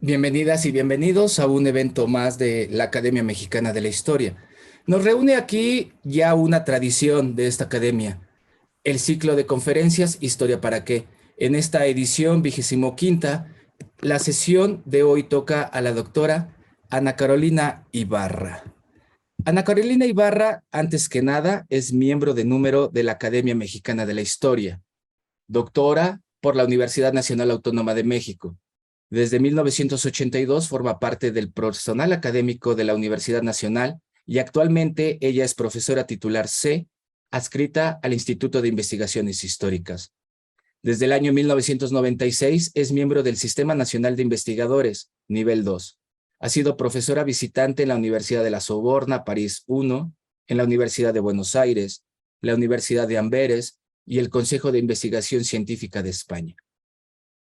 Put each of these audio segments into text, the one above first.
Bienvenidas y bienvenidos a un evento más de la Academia Mexicana de la Historia. Nos reúne aquí ya una tradición de esta academia, el ciclo de conferencias Historia para qué. En esta edición 25ª, la sesión de hoy toca a la doctora Ana Carolina Ibarra. Ana Carolina Ibarra, antes que nada, es miembro de número de la Academia Mexicana de la Historia, doctora por la Universidad Nacional Autónoma de México. Desde 1982 forma parte del personal académico de la Universidad Nacional y actualmente ella es profesora titular C, adscrita al Instituto de Investigaciones Históricas. Desde el año 1996 es miembro del Sistema Nacional de Investigadores, nivel 2. Ha sido profesora visitante en la Universidad de la Soborna, París I, en la Universidad de Buenos Aires, la Universidad de Amberes y el Consejo de Investigación Científica de España.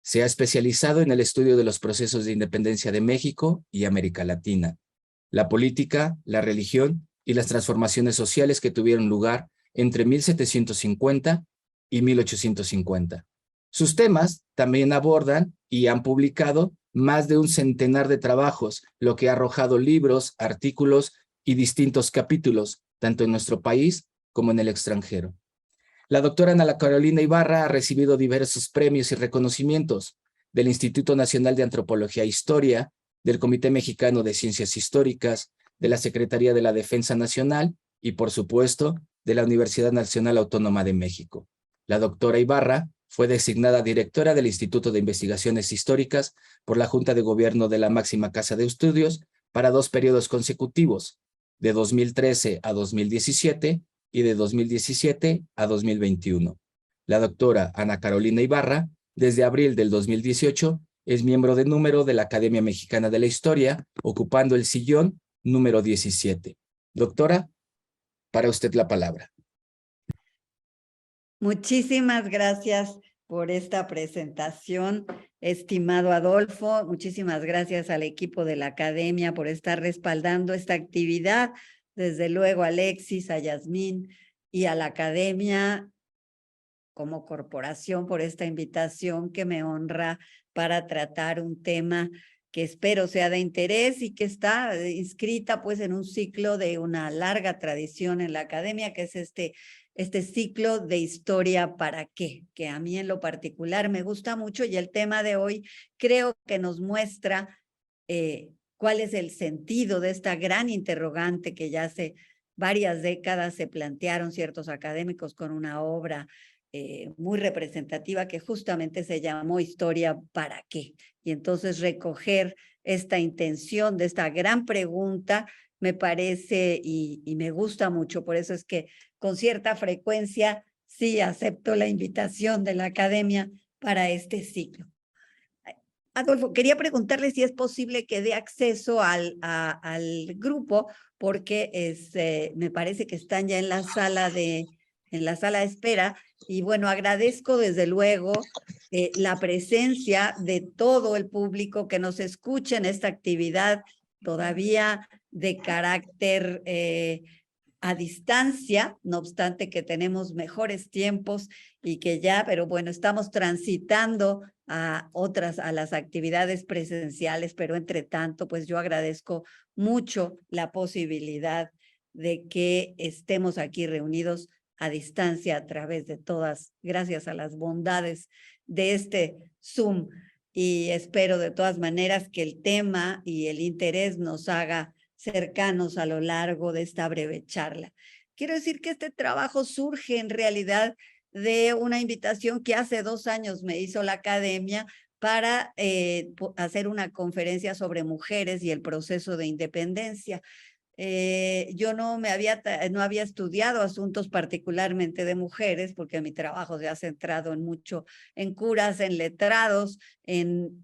Se ha especializado en el estudio de los procesos de independencia de México y América Latina, la política, la religión y las transformaciones sociales que tuvieron lugar entre 1750 y 1850. Sus temas también abordan y han publicado más de un centenar de trabajos, lo que ha arrojado libros, artículos y distintos capítulos, tanto en nuestro país como en el extranjero. La doctora Ana Carolina Ibarra ha recibido diversos premios y reconocimientos del Instituto Nacional de Antropología e Historia, del Comité Mexicano de Ciencias Históricas, de la Secretaría de la Defensa Nacional y, por supuesto, de la Universidad Nacional Autónoma de México. La doctora Ibarra fue designada directora del Instituto de Investigaciones Históricas por la Junta de Gobierno de la máxima casa de estudios para 2 periodos consecutivos, de 2013 a 2017 y de 2017 a 2021. La doctora Ana Carolina Ibarra, desde abril del 2018, es miembro de número de la Academia Mexicana de la Historia, ocupando el sillón número 17. Doctora, para usted la palabra. Muchísimas gracias por esta presentación, estimado Adolfo. Muchísimas gracias al equipo de la Academia por estar respaldando esta actividad. Desde luego a Alexis, a Yasmín y a la Academia como corporación por esta invitación que me honra para tratar un tema que espero sea de interés y que está inscrita pues en un ciclo de una larga tradición en la academia, que es este ciclo de historia para qué, que a mí en lo particular me gusta mucho, y el tema de hoy creo que nos muestra cuál es el sentido de esta gran interrogante que ya hace varias décadas se plantearon ciertos académicos con una obra muy representativa que justamente se llamó Historia para qué. Y entonces recoger esta intención de esta gran pregunta me parece y me gusta mucho. Por eso es que con cierta frecuencia sí acepto la invitación de la academia para este ciclo. Adolfo, quería preguntarle si es posible que dé acceso al grupo, porque me parece que están ya en la sala de espera. Y bueno, agradezco desde luego la presencia de todo el público que nos escucha en esta actividad todavía de carácter a distancia, no obstante que tenemos mejores tiempos y que ya, pero bueno, estamos transitando a las actividades presenciales, pero entre tanto, pues yo agradezco mucho la posibilidad de que estemos aquí reunidos a distancia a través de todas, gracias a las bondades de este Zoom. Y espero de todas maneras que el tema y el interés nos haga cercanos a lo largo de esta breve charla. Quiero decir que este trabajo surge en realidad de una invitación que hace 2 años me hizo la academia para hacer una conferencia sobre mujeres y el proceso de independencia. Yo no había estudiado asuntos particularmente de mujeres, porque mi trabajo se ha centrado en curas, en letrados, en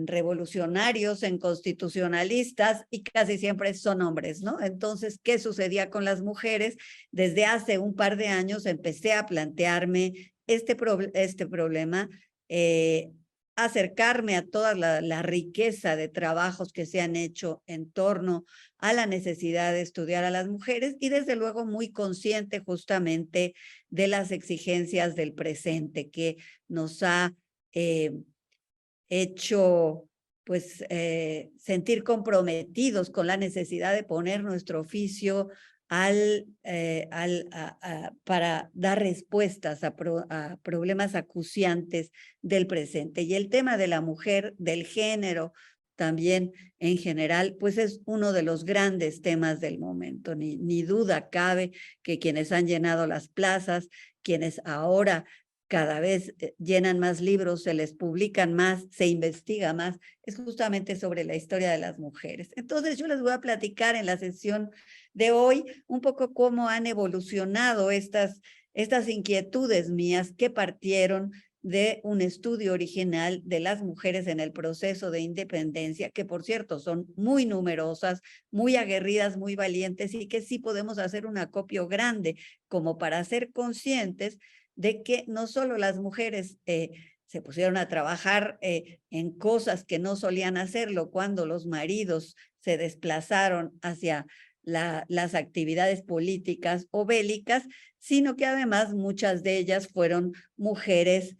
revolucionarios, en constitucionalistas, y casi siempre son hombres, ¿no? Entonces, ¿qué sucedía con las mujeres? Desde hace un par de años empecé a plantearme este problema, acercarme a toda la riqueza de trabajos que se han hecho en torno a la necesidad de estudiar a las mujeres y desde luego muy consciente justamente de las exigencias del presente que nos ha hecho pues sentir comprometidos con la necesidad de poner nuestro oficio para dar respuestas a problemas acuciantes del presente. Y el tema de la mujer, del género también en general, pues es uno de los grandes temas del momento. Ni duda cabe que quienes han llenado las plazas, quienes ahora cada vez llenan más libros, se les publican más, se investiga más, es justamente sobre la historia de las mujeres. Entonces yo les voy a platicar en la sesión de hoy un poco cómo han evolucionado estas inquietudes mías que partieron de un estudio original de las mujeres en el proceso de independencia, que por cierto son muy numerosas, muy aguerridas, muy valientes y que sí podemos hacer un acopio grande como para ser conscientes de que no solo las mujeres se pusieron a trabajar en cosas que no solían hacerlo cuando los maridos se desplazaron hacia las actividades políticas o bélicas, sino que además muchas de ellas fueron mujeres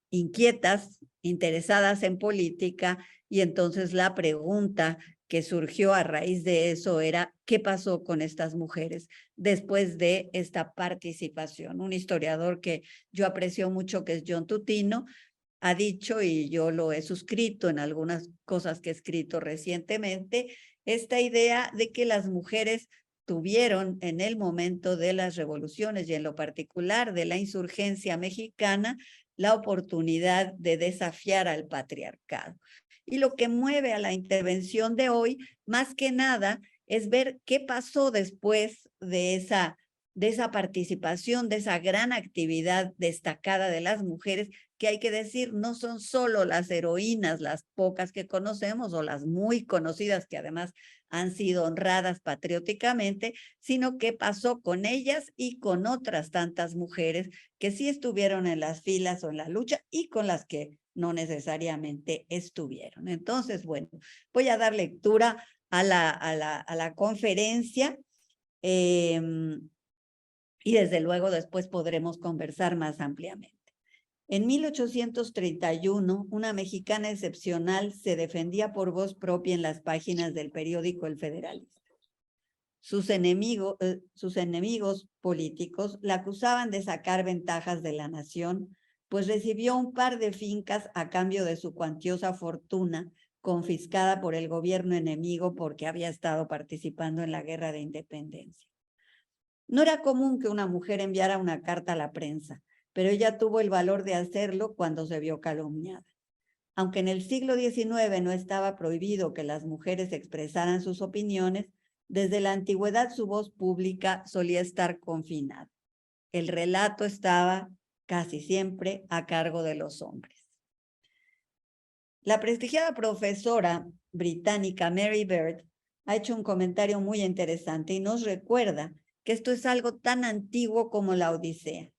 inquietas, interesadas en política, y entonces la pregunta que surgió a raíz de eso era, ¿qué pasó con estas mujeres después de esta participación? Un historiador que yo aprecio mucho, que es John Tutino, ha dicho, y yo lo he suscrito en algunas cosas que he escrito recientemente, esta idea de que las mujeres tuvieron en el momento de las revoluciones y en lo particular de la insurgencia mexicana la oportunidad de desafiar al patriarcado. Y lo que mueve a la intervención de hoy, más que nada, es ver qué pasó después de esa participación, de esa gran actividad destacada de las mujeres, que hay que decir, no son solo las heroínas, las pocas que conocemos o las muy conocidas que además han sido honradas patrióticamente, sino qué pasó con ellas y con otras tantas mujeres que sí estuvieron en las filas o en la lucha y con las que no necesariamente estuvieron. Entonces, bueno, voy a dar lectura a la conferencia y desde luego después podremos conversar más ampliamente. En 1831, una mexicana excepcional se defendía por voz propia en las páginas del periódico El Federalista. Sus enemigos políticos la acusaban de sacar ventajas de la nación, pues recibió un par de fincas a cambio de su cuantiosa fortuna, confiscada por el gobierno enemigo porque había estado participando en la guerra de independencia. No era común que una mujer enviara una carta a la prensa, pero ella tuvo el valor de hacerlo cuando se vio calumniada. Aunque en el siglo XIX no estaba prohibido que las mujeres expresaran sus opiniones, desde la antigüedad su voz pública solía estar confinada. El relato estaba casi siempre a cargo de los hombres. La prestigiada profesora británica Mary Beard ha hecho un comentario muy interesante y nos recuerda que esto es algo tan antiguo como la Odisea.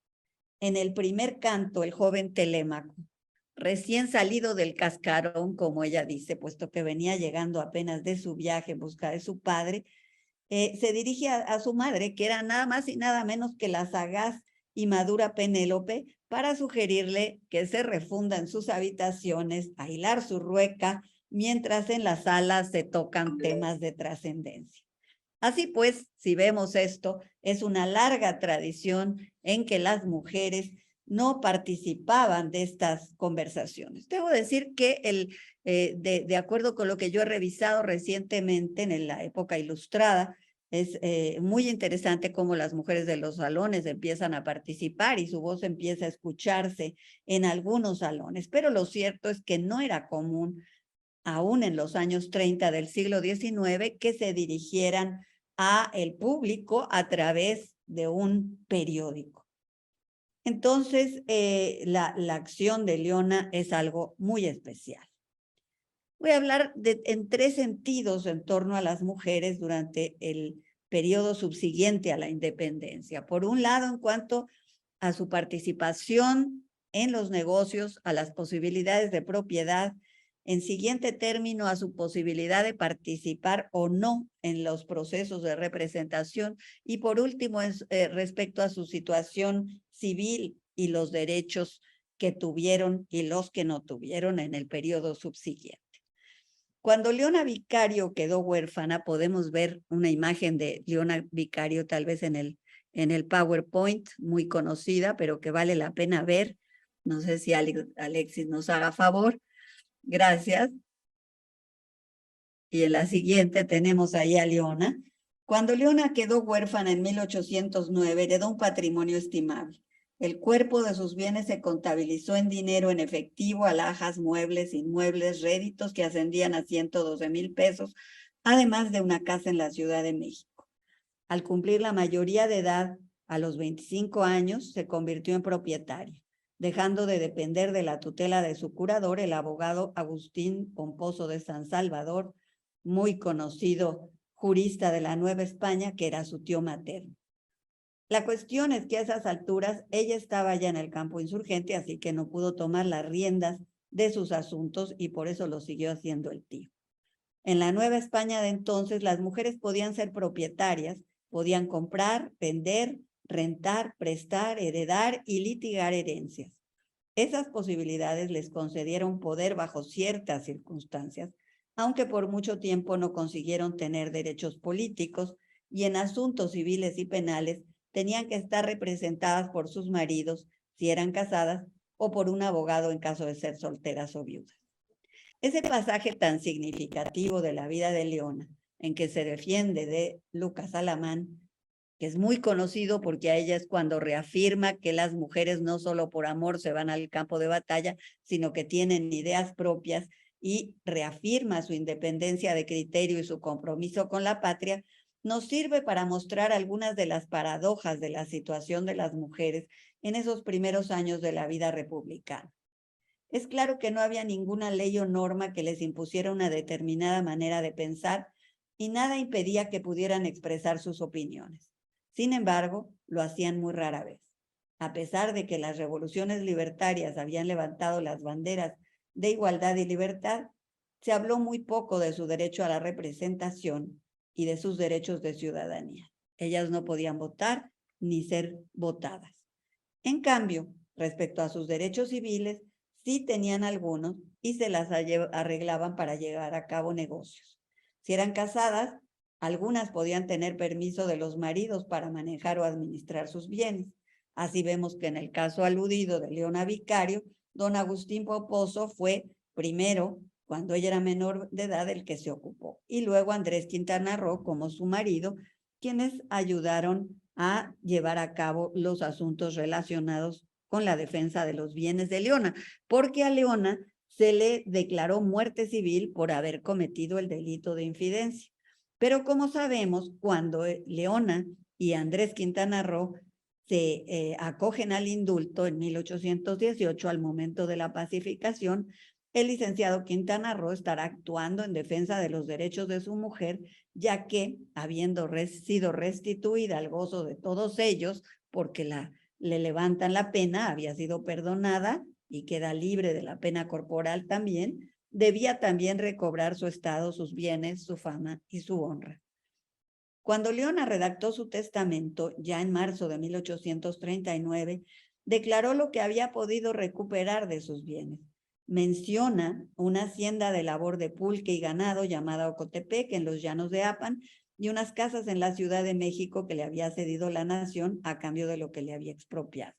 En el primer canto, el joven Telémaco, recién salido del cascarón, como ella dice, puesto que venía llegando apenas de su viaje en busca de su padre, se dirige a su madre, que era nada más y nada menos que la sagaz y madura Penélope, para sugerirle que se refunda en sus habitaciones a hilar su rueca, mientras en la sala se tocan temas de trascendencia. Así pues, si vemos esto, es una larga tradición en que las mujeres no participaban de estas conversaciones. Debo decir que de acuerdo con lo que yo he revisado recientemente en la época ilustrada, es muy interesante cómo las mujeres de los salones empiezan a participar y su voz empieza a escucharse en algunos salones, pero lo cierto es que no era común, aún en los años 30 del siglo XIX, que se dirigieran a el público a través de un periódico. Entonces, la acción de Leona es algo muy especial. Voy a hablar en tres sentidos en torno a las mujeres durante el periodo subsiguiente a la independencia. Por un lado, en cuanto a su participación en los negocios, a las posibilidades de propiedad, en siguiente término, a su posibilidad de participar o no en los procesos de representación, y por último, respecto a su situación civil y los derechos que tuvieron y los que no tuvieron en el periodo subsiguiente. Cuando Leona Vicario quedó huérfana, podemos ver una imagen de Leona Vicario tal vez en el PowerPoint, muy conocida, pero que vale la pena ver. No sé si Alexis nos haga favor. Gracias. Y en la siguiente tenemos ahí a Leona. Cuando Leona quedó huérfana en 1809, heredó un patrimonio estimable. El cuerpo de sus bienes se contabilizó en dinero en efectivo, alhajas, muebles, inmuebles, réditos que ascendían a 112,000 pesos, además de una casa en la Ciudad de México. Al cumplir la mayoría de edad, a los 25 años, se convirtió en propietaria, dejando de depender de la tutela de su curador, el abogado Agustín Pomposo de San Salvador, muy conocido jurista de la Nueva España, que era su tío materno. La cuestión es que a esas alturas ella estaba ya en el campo insurgente, así que no pudo tomar las riendas de sus asuntos y por eso lo siguió haciendo el tío. En la Nueva España de entonces, las mujeres podían ser propietarias, podían comprar, vender, rentar, prestar, heredar y litigar herencias. Esas posibilidades les concedieron poder bajo ciertas circunstancias, aunque por mucho tiempo no consiguieron tener derechos políticos y en asuntos civiles y penales tenían que estar representadas por sus maridos si eran casadas o por un abogado en caso de ser solteras o viudas. Ese pasaje tan significativo de la vida de Leona, en que se defiende de Lucas Alamán, que es muy conocido porque a ella es cuando reafirma que las mujeres no solo por amor se van al campo de batalla, sino que tienen ideas propias y reafirma su independencia de criterio y su compromiso con la patria, nos sirve para mostrar algunas de las paradojas de la situación de las mujeres en esos primeros años de la vida republicana. Es claro que no había ninguna ley o norma que les impusiera una determinada manera de pensar y nada impedía que pudieran expresar sus opiniones. Sin embargo, lo hacían muy rara vez. A pesar de que las revoluciones libertarias habían levantado las banderas de igualdad y libertad, se habló muy poco de su derecho a la representación y de sus derechos de ciudadanía. Ellas no podían votar ni ser votadas. En cambio, respecto a sus derechos civiles, sí tenían algunos y se las arreglaban para llevar a cabo negocios. Si eran casadas, algunas podían tener permiso de los maridos para manejar o administrar sus bienes. Así vemos que en el caso aludido de Leona Vicario, don Agustín Pomposo fue primero, cuando ella era menor de edad, el que se ocupó, y luego Andrés Quintana Roo como su marido, quienes ayudaron a llevar a cabo los asuntos relacionados con la defensa de los bienes de Leona, porque a Leona se le declaró muerte civil por haber cometido el delito de infidencia. Pero como sabemos, cuando Leona y Andrés Quintana Roo se acogen al indulto en 1818, al momento de la pacificación, el licenciado Quintana Roo estará actuando en defensa de los derechos de su mujer, ya que, habiendo sido restituida al gozo de todos ellos, porque le levantan la pena, había sido perdonada y queda libre de la pena corporal también, debía también recobrar su estado, sus bienes, su fama y su honra. Cuando Leona redactó su testamento, ya en marzo de 1839, declaró lo que había podido recuperar de sus bienes. Menciona una hacienda de labor de pulque y ganado llamada Ocotepec en los llanos de Apan y unas casas en la Ciudad de México que le había cedido la nación a cambio de lo que le había expropiado.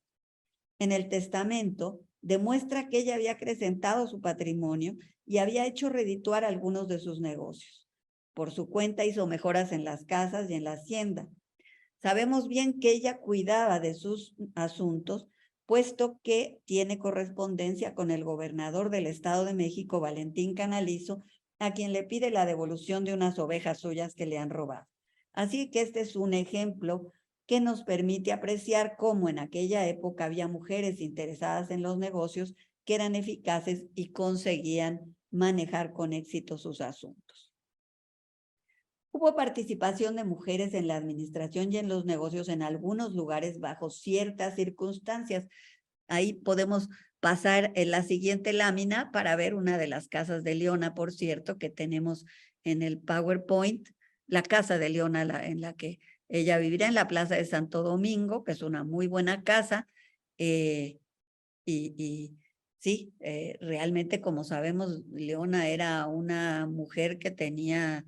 en el testamento demuestra que ella había acrecentado su patrimonio y había hecho redituar algunos de sus negocios. Por su cuenta hizo mejoras en las casas y en la hacienda. Sabemos bien que ella cuidaba de sus asuntos, puesto que tiene correspondencia con el gobernador del Estado de México, Valentín Canalizo, a quien le pide la devolución de unas ovejas suyas que le han robado. Así que este es un ejemplo que nos permite apreciar cómo en aquella época había mujeres interesadas en los negocios que eran eficaces y conseguían manejar con éxito sus asuntos. Hubo participación de mujeres en la administración y en los negocios en algunos lugares bajo ciertas circunstancias. Ahí podemos pasar en la siguiente lámina para ver una de las casas de Leona, por cierto, que tenemos en el PowerPoint, la casa de Leona en la que ella vivirá en la Plaza de Santo Domingo, que es una muy buena casa, y sí, realmente como sabemos, Leona era una mujer que tenía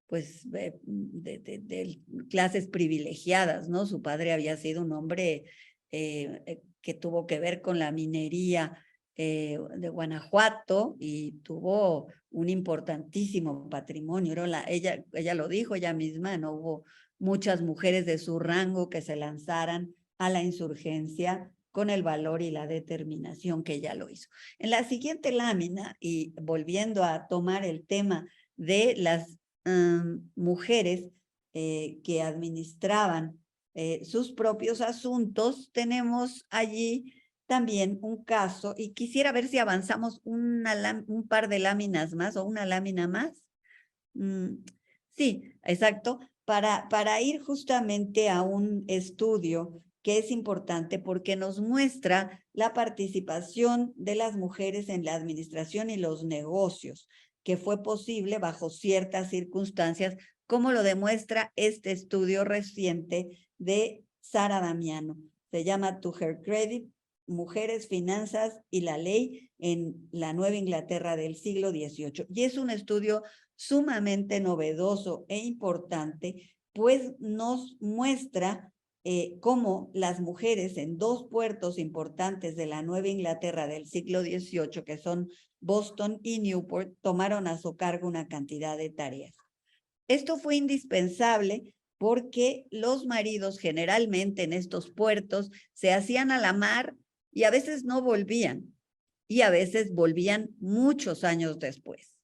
pues de clases privilegiadas, ¿no? Su padre había sido un hombre que tuvo que ver con la minería de Guanajuato y tuvo un importantísimo patrimonio. Ella lo dijo ella misma, no hubo muchas mujeres de su rango que se lanzaran a la insurgencia con el valor y la determinación que ella lo hizo. En la siguiente lámina, y volviendo a tomar el tema de las mujeres que administraban sus propios asuntos, tenemos allí también un caso, y quisiera ver si avanzamos un par de láminas más o una lámina más. Sí, exacto, para ir justamente a un estudio que es importante porque nos muestra la participación de las mujeres en la administración y los negocios, que fue posible bajo ciertas circunstancias, como lo demuestra este estudio reciente de Sara Damiano. Se llama To Her Credit, Mujeres, Finanzas y la Ley en la Nueva Inglaterra del siglo XVIII. Y es un estudio sumamente novedoso e importante, pues nos muestra cómo las mujeres en dos puertos importantes de la Nueva Inglaterra del siglo XVIII, que son Boston y Newport, tomaron a su cargo una cantidad de tareas. Esto fue indispensable porque los maridos generalmente en estos puertos se hacían a la mar y a veces no volvían, y a veces volvían muchos años después.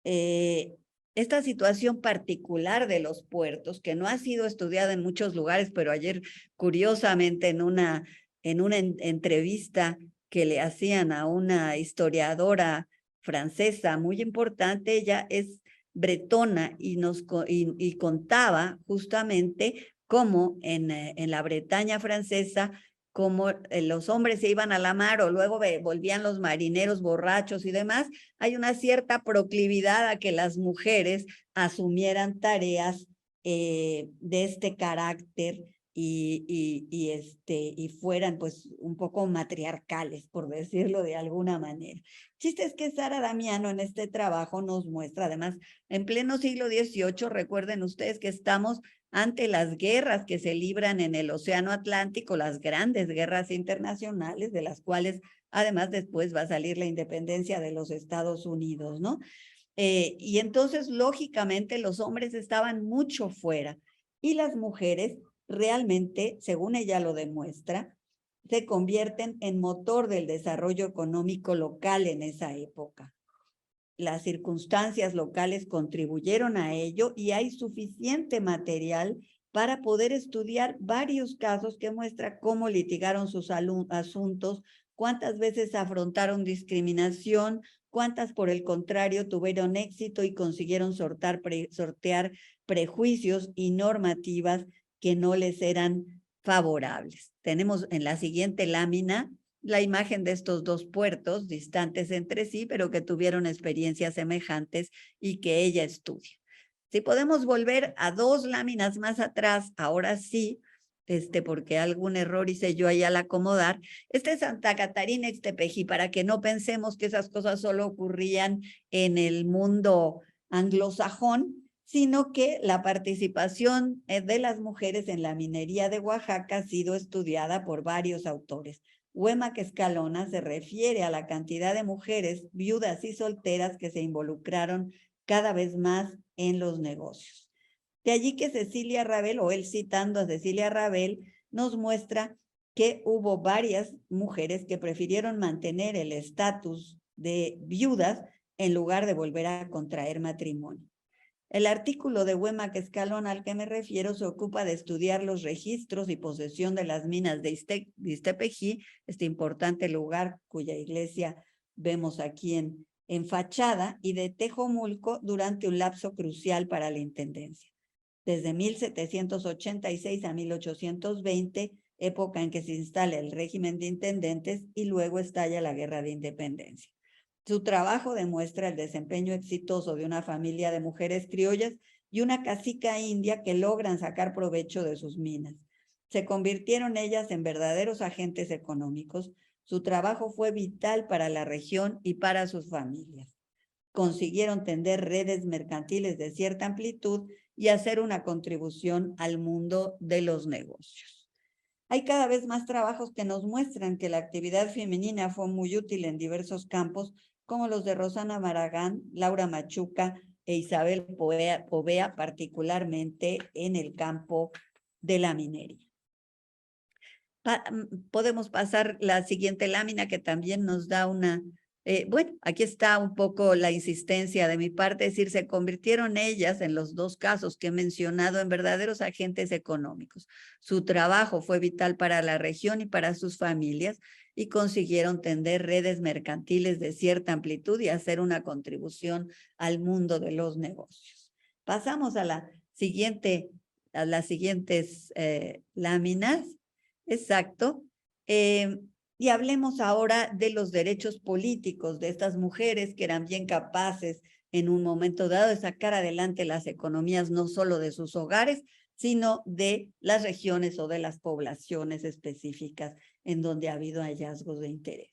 Esta situación particular de los puertos, que no ha sido estudiada en muchos lugares, pero ayer curiosamente en una entrevista que le hacían a una historiadora francesa muy importante, ella es bretona y contaba justamente cómo en la Bretaña francesa como los hombres se iban a la mar o luego volvían los marineros borrachos y demás, hay una cierta proclividad a que las mujeres asumieran tareas de este carácter y fueran pues un poco matriarcales, por decirlo de alguna manera. Chiste es que Sara Damiano en este trabajo nos muestra, además, en pleno siglo XVIII, recuerden ustedes que estamos ante las guerras que se libran en el Océano Atlántico, las grandes guerras internacionales, de las cuales además después va a salir la independencia de los Estados Unidos, ¿no? Y entonces, lógicamente, los hombres estaban mucho fuera y las mujeres realmente, según ella lo demuestra, se convierten en motor del desarrollo económico local en esa época. Las circunstancias locales contribuyeron a ello y hay suficiente material para poder estudiar varios casos que muestra cómo litigaron sus asuntos, cuántas veces afrontaron discriminación, cuántas por el contrario tuvieron éxito y consiguieron sortear prejuicios y normativas que no les eran favorables. Tenemos en la siguiente lámina la imagen de estos dos puertos distantes entre sí, pero que tuvieron experiencias semejantes y que ella estudia. Si podemos volver a dos láminas más atrás, ahora sí, porque algún error hice yo ahí al acomodar, este es Santa Catarina Ixtepeji, para que no pensemos que esas cosas solo ocurrían en el mundo anglosajón, sino que la participación de las mujeres en la minería de Oaxaca ha sido estudiada por varios autores. Huémac Escalona se refiere a la cantidad de mujeres viudas y solteras que se involucraron cada vez más en los negocios. De allí que Cecilia Rabel, o él citando a Cecilia Rabel, nos muestra que hubo varias mujeres que prefirieron mantener el estatus de viudas en lugar de volver a contraer matrimonio. El artículo de Huémac Escalona al que me refiero se ocupa de estudiar los registros y posesión de las minas de Iztepejí, este importante lugar cuya iglesia vemos aquí en fachada, y de Tejomulco durante un lapso crucial para la intendencia. Desde 1786 a 1820, época en que se instala el régimen de intendentes y luego estalla la Guerra de Independencia. Su trabajo demuestra el desempeño exitoso de una familia de mujeres criollas y una cacica india que logran sacar provecho de sus minas. Se convirtieron ellas en verdaderos agentes económicos. Su trabajo fue vital para la región y para sus familias. Consiguieron tender redes mercantiles de cierta amplitud y hacer una contribución al mundo de los negocios. Hay cada vez más trabajos que nos muestran que la actividad femenina fue muy útil en diversos campos, como los de Rosana Maragán, Laura Machuca e Isabel Povea, particularmente en el campo de la minería. Podemos pasar la siguiente lámina que también nos da una... bueno, aquí está un poco la insistencia de mi parte, es decir, se convirtieron ellas en los dos casos que he mencionado en verdaderos agentes económicos. Su trabajo fue vital para la región y para sus familias y consiguieron tender redes mercantiles de cierta amplitud y hacer una contribución al mundo de los negocios. Pasamos a las siguientes láminas. Exacto. Y hablemos ahora de los derechos políticos de estas mujeres que eran bien capaces en un momento dado de sacar adelante las economías no solo de sus hogares, sino de las regiones o de las poblaciones específicas en donde ha habido hallazgos de interés.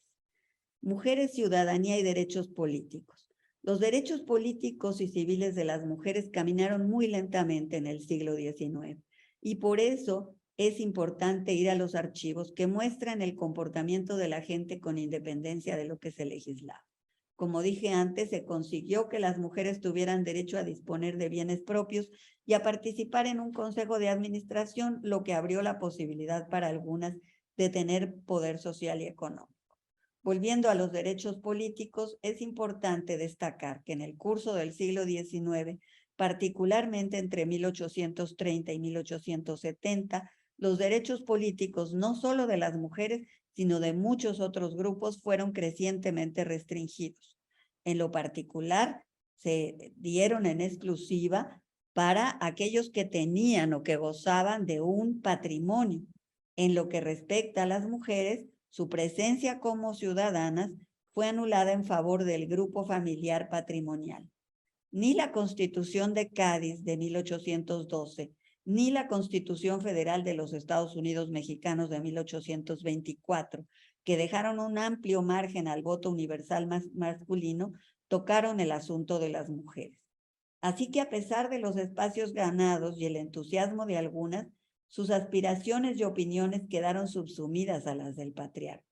Mujeres, ciudadanía y derechos políticos. Los derechos políticos y civiles de las mujeres caminaron muy lentamente en el siglo XIX y por eso es importante ir a los archivos que muestran el comportamiento de la gente con independencia de lo que se legislaba. Como dije antes, se consiguió que las mujeres tuvieran derecho a disponer de bienes propios y a participar en un consejo de administración, lo que abrió la posibilidad para algunas de tener poder social y económico. Volviendo a los derechos políticos, es importante destacar que en el curso del siglo XIX, particularmente entre 1830 y 1870, los derechos políticos no solo de las mujeres, sino de muchos otros grupos fueron crecientemente restringidos. En lo particular, se dieron en exclusiva para aquellos que tenían o que gozaban de un patrimonio. En lo que respecta a las mujeres, su presencia como ciudadanas fue anulada en favor del grupo familiar patrimonial. Ni la Constitución de Cádiz de 1812, ni la Constitución Federal de los Estados Unidos Mexicanos de 1824, que dejaron un amplio margen al voto universal masculino, tocaron el asunto de las mujeres. Así que a pesar de los espacios ganados y el entusiasmo de algunas, sus aspiraciones y opiniones quedaron subsumidas a las del patriarca.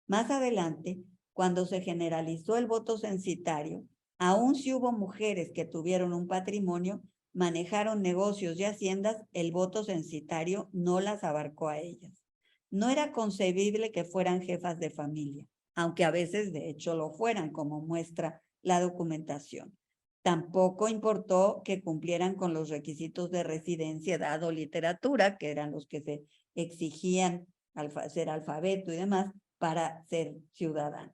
Más adelante, cuando se generalizó el voto censitario, aun si hubo mujeres que tuvieron un patrimonio, manejaron negocios y haciendas, el voto censitario no las abarcó a ellas. No era concebible que fueran jefas de familia, aunque a veces de hecho lo fueran, como muestra la documentación. Tampoco importó que cumplieran con los requisitos de residencia, edad o literatura, que eran los que se exigían al ser alfabeto y demás, para ser ciudadano.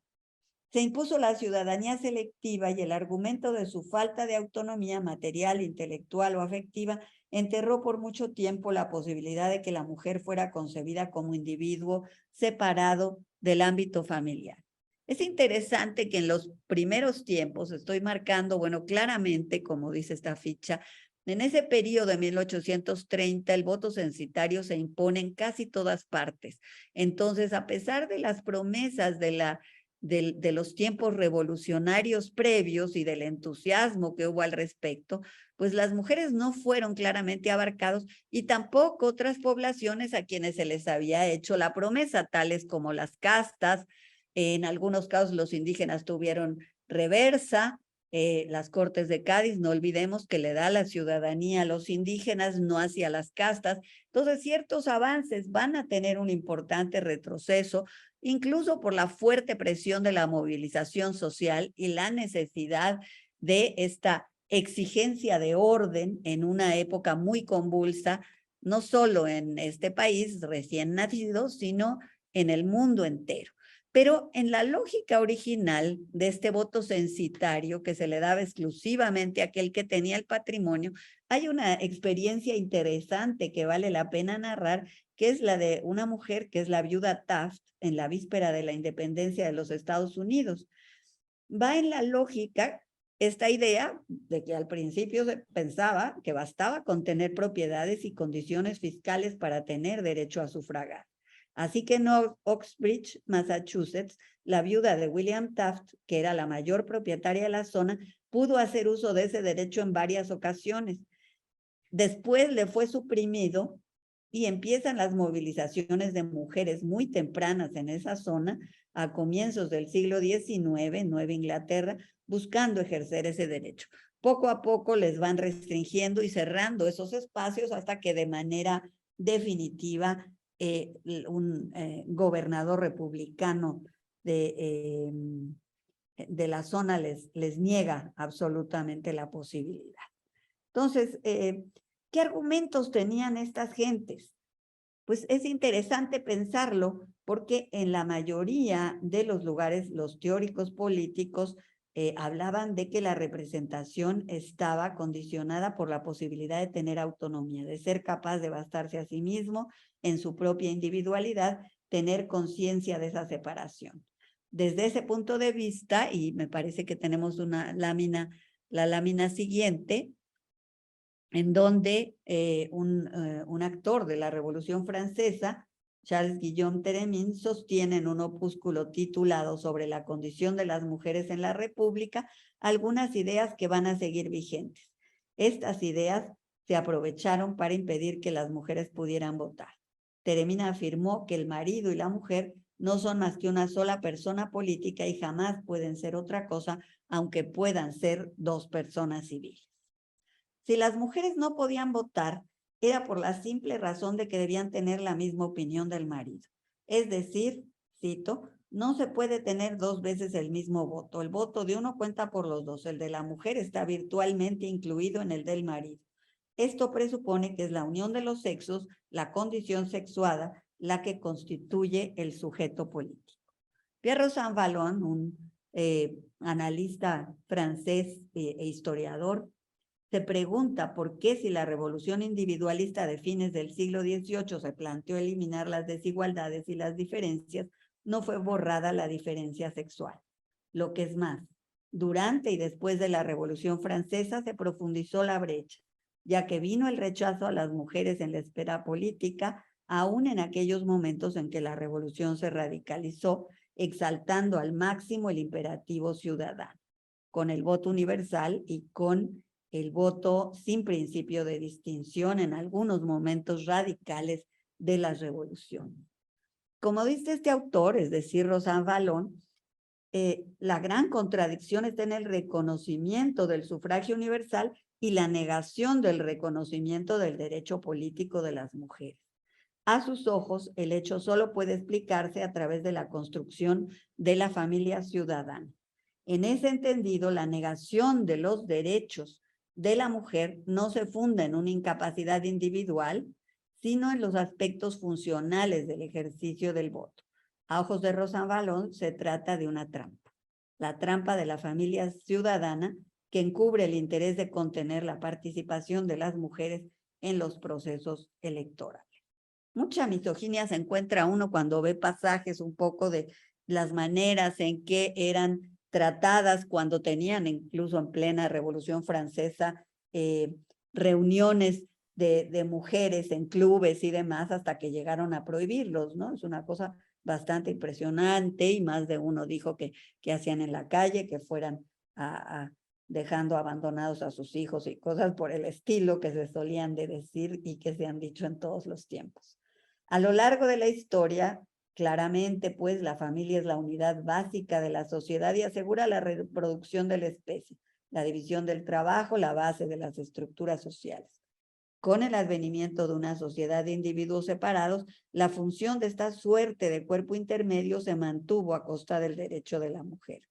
Se impuso la ciudadanía selectiva y el argumento de su falta de autonomía material, intelectual o afectiva enterró por mucho tiempo la posibilidad de que la mujer fuera concebida como individuo separado del ámbito familiar. Es interesante que en los primeros tiempos, estoy marcando, bueno, claramente, como dice esta ficha, en ese periodo de 1830 el voto censitario se impone en casi todas partes. Entonces, a pesar de las promesas de la de los tiempos revolucionarios previos y del entusiasmo que hubo al respecto, pues las mujeres no fueron claramente abarcados y tampoco otras poblaciones a quienes se les había hecho la promesa, tales como las castas. En algunos casos los indígenas tuvieron reversa. Las Cortes de Cádiz, no olvidemos que le da la ciudadanía a los indígenas, no hacia las castas. Entonces, ciertos avances van a tener un importante retroceso, incluso por la fuerte presión de la movilización social y la necesidad de esta exigencia de orden en una época muy convulsa, no solo en este país recién nacido, sino en el mundo entero. Pero en la lógica original de este voto censitario que se le daba exclusivamente a aquel que tenía el patrimonio, hay una experiencia interesante que vale la pena narrar, que es la de una mujer que es la viuda Taft en la víspera de la independencia de los Estados Unidos. Va en la lógica esta idea de que al principio se pensaba que bastaba con tener propiedades y condiciones fiscales para tener derecho a sufragar. Así que en Oxbridge, Massachusetts, la viuda de William Taft, que era la mayor propietaria de la zona, pudo hacer uso de ese derecho en varias ocasiones. Después le fue suprimido y empiezan las movilizaciones de mujeres muy tempranas en esa zona, a comienzos del siglo XIX, en Nueva Inglaterra, buscando ejercer ese derecho. Poco a poco les van restringiendo y cerrando esos espacios hasta que de manera definitiva un gobernador republicano de la zona les niega absolutamente la posibilidad. Entonces, ¿qué argumentos tenían estas gentes? Pues es interesante pensarlo porque en la mayoría de los lugares los teóricos políticos hablaban de que la representación estaba condicionada por la posibilidad de tener autonomía, de ser capaz de bastarse a sí mismo en su propia individualidad, tener conciencia de esa separación. Desde ese punto de vista, y me parece que tenemos una lámina, la lámina siguiente, en donde un actor de la Revolución Francesa, Charles Guillaume Térémin, sostiene en un opúsculo titulado Sobre la condición de las mujeres en la República algunas ideas que van a seguir vigentes. Estas ideas se aprovecharon para impedir que las mujeres pudieran votar. Térémin afirmó que el marido y la mujer no son más que una sola persona política y jamás pueden ser otra cosa, aunque puedan ser dos personas civiles. Si las mujeres no podían votar, era por la simple razón de que debían tener la misma opinión del marido. Es decir, cito, no se puede tener dos veces el mismo voto. El voto de uno cuenta por los dos. El de la mujer está virtualmente incluido en el del marido. Esto presupone que es la unión de los sexos, la condición sexuada, la que constituye el sujeto político. Pierre Saint-Vallon, un analista francés e historiador, se pregunta por qué si la revolución individualista de fines del siglo XVIII se planteó eliminar las desigualdades y las diferencias, no fue borrada la diferencia sexual. Lo que es más, durante y después de la Revolución Francesa se profundizó la brecha, ya que vino el rechazo a las mujeres en la esfera política, aún en aquellos momentos en que la revolución se radicalizó, exaltando al máximo el imperativo ciudadano, con el voto universal y con el voto sin principio de distinción en algunos momentos radicales de las revoluciones. Como dice este autor, es decir, Rosan Vallon, la gran contradicción está en el reconocimiento del sufragio universal y la negación del reconocimiento del derecho político de las mujeres. A sus ojos, el hecho solo puede explicarse a través de la construcción de la familia ciudadana. En ese entendido, la negación de los derechos de la mujer no se funda en una incapacidad individual, sino en los aspectos funcionales del ejercicio del voto. A ojos de Rosan Vallon se trata de una trampa, la trampa de la familia ciudadana que encubre el interés de contener la participación de las mujeres en los procesos electorales. Mucha misoginia se encuentra uno cuando ve pasajes un poco de las maneras en que eran tratadas cuando tenían incluso en plena Revolución Francesa reuniones de mujeres en clubes y demás hasta que llegaron a prohibirlos, ¿no? Es una cosa bastante impresionante y más de uno dijo que hacían en la calle, que fueran dejando abandonados a sus hijos y cosas por el estilo que se solían de decir y que se han dicho en todos los tiempos. A lo largo de la historia, claramente, pues, la familia es la unidad básica de la sociedad y asegura la reproducción de la especie, la división del trabajo, la base de las estructuras sociales. Con el advenimiento de una sociedad de individuos separados, la función de esta suerte de cuerpo intermedio se mantuvo a costa del derecho de la mujer.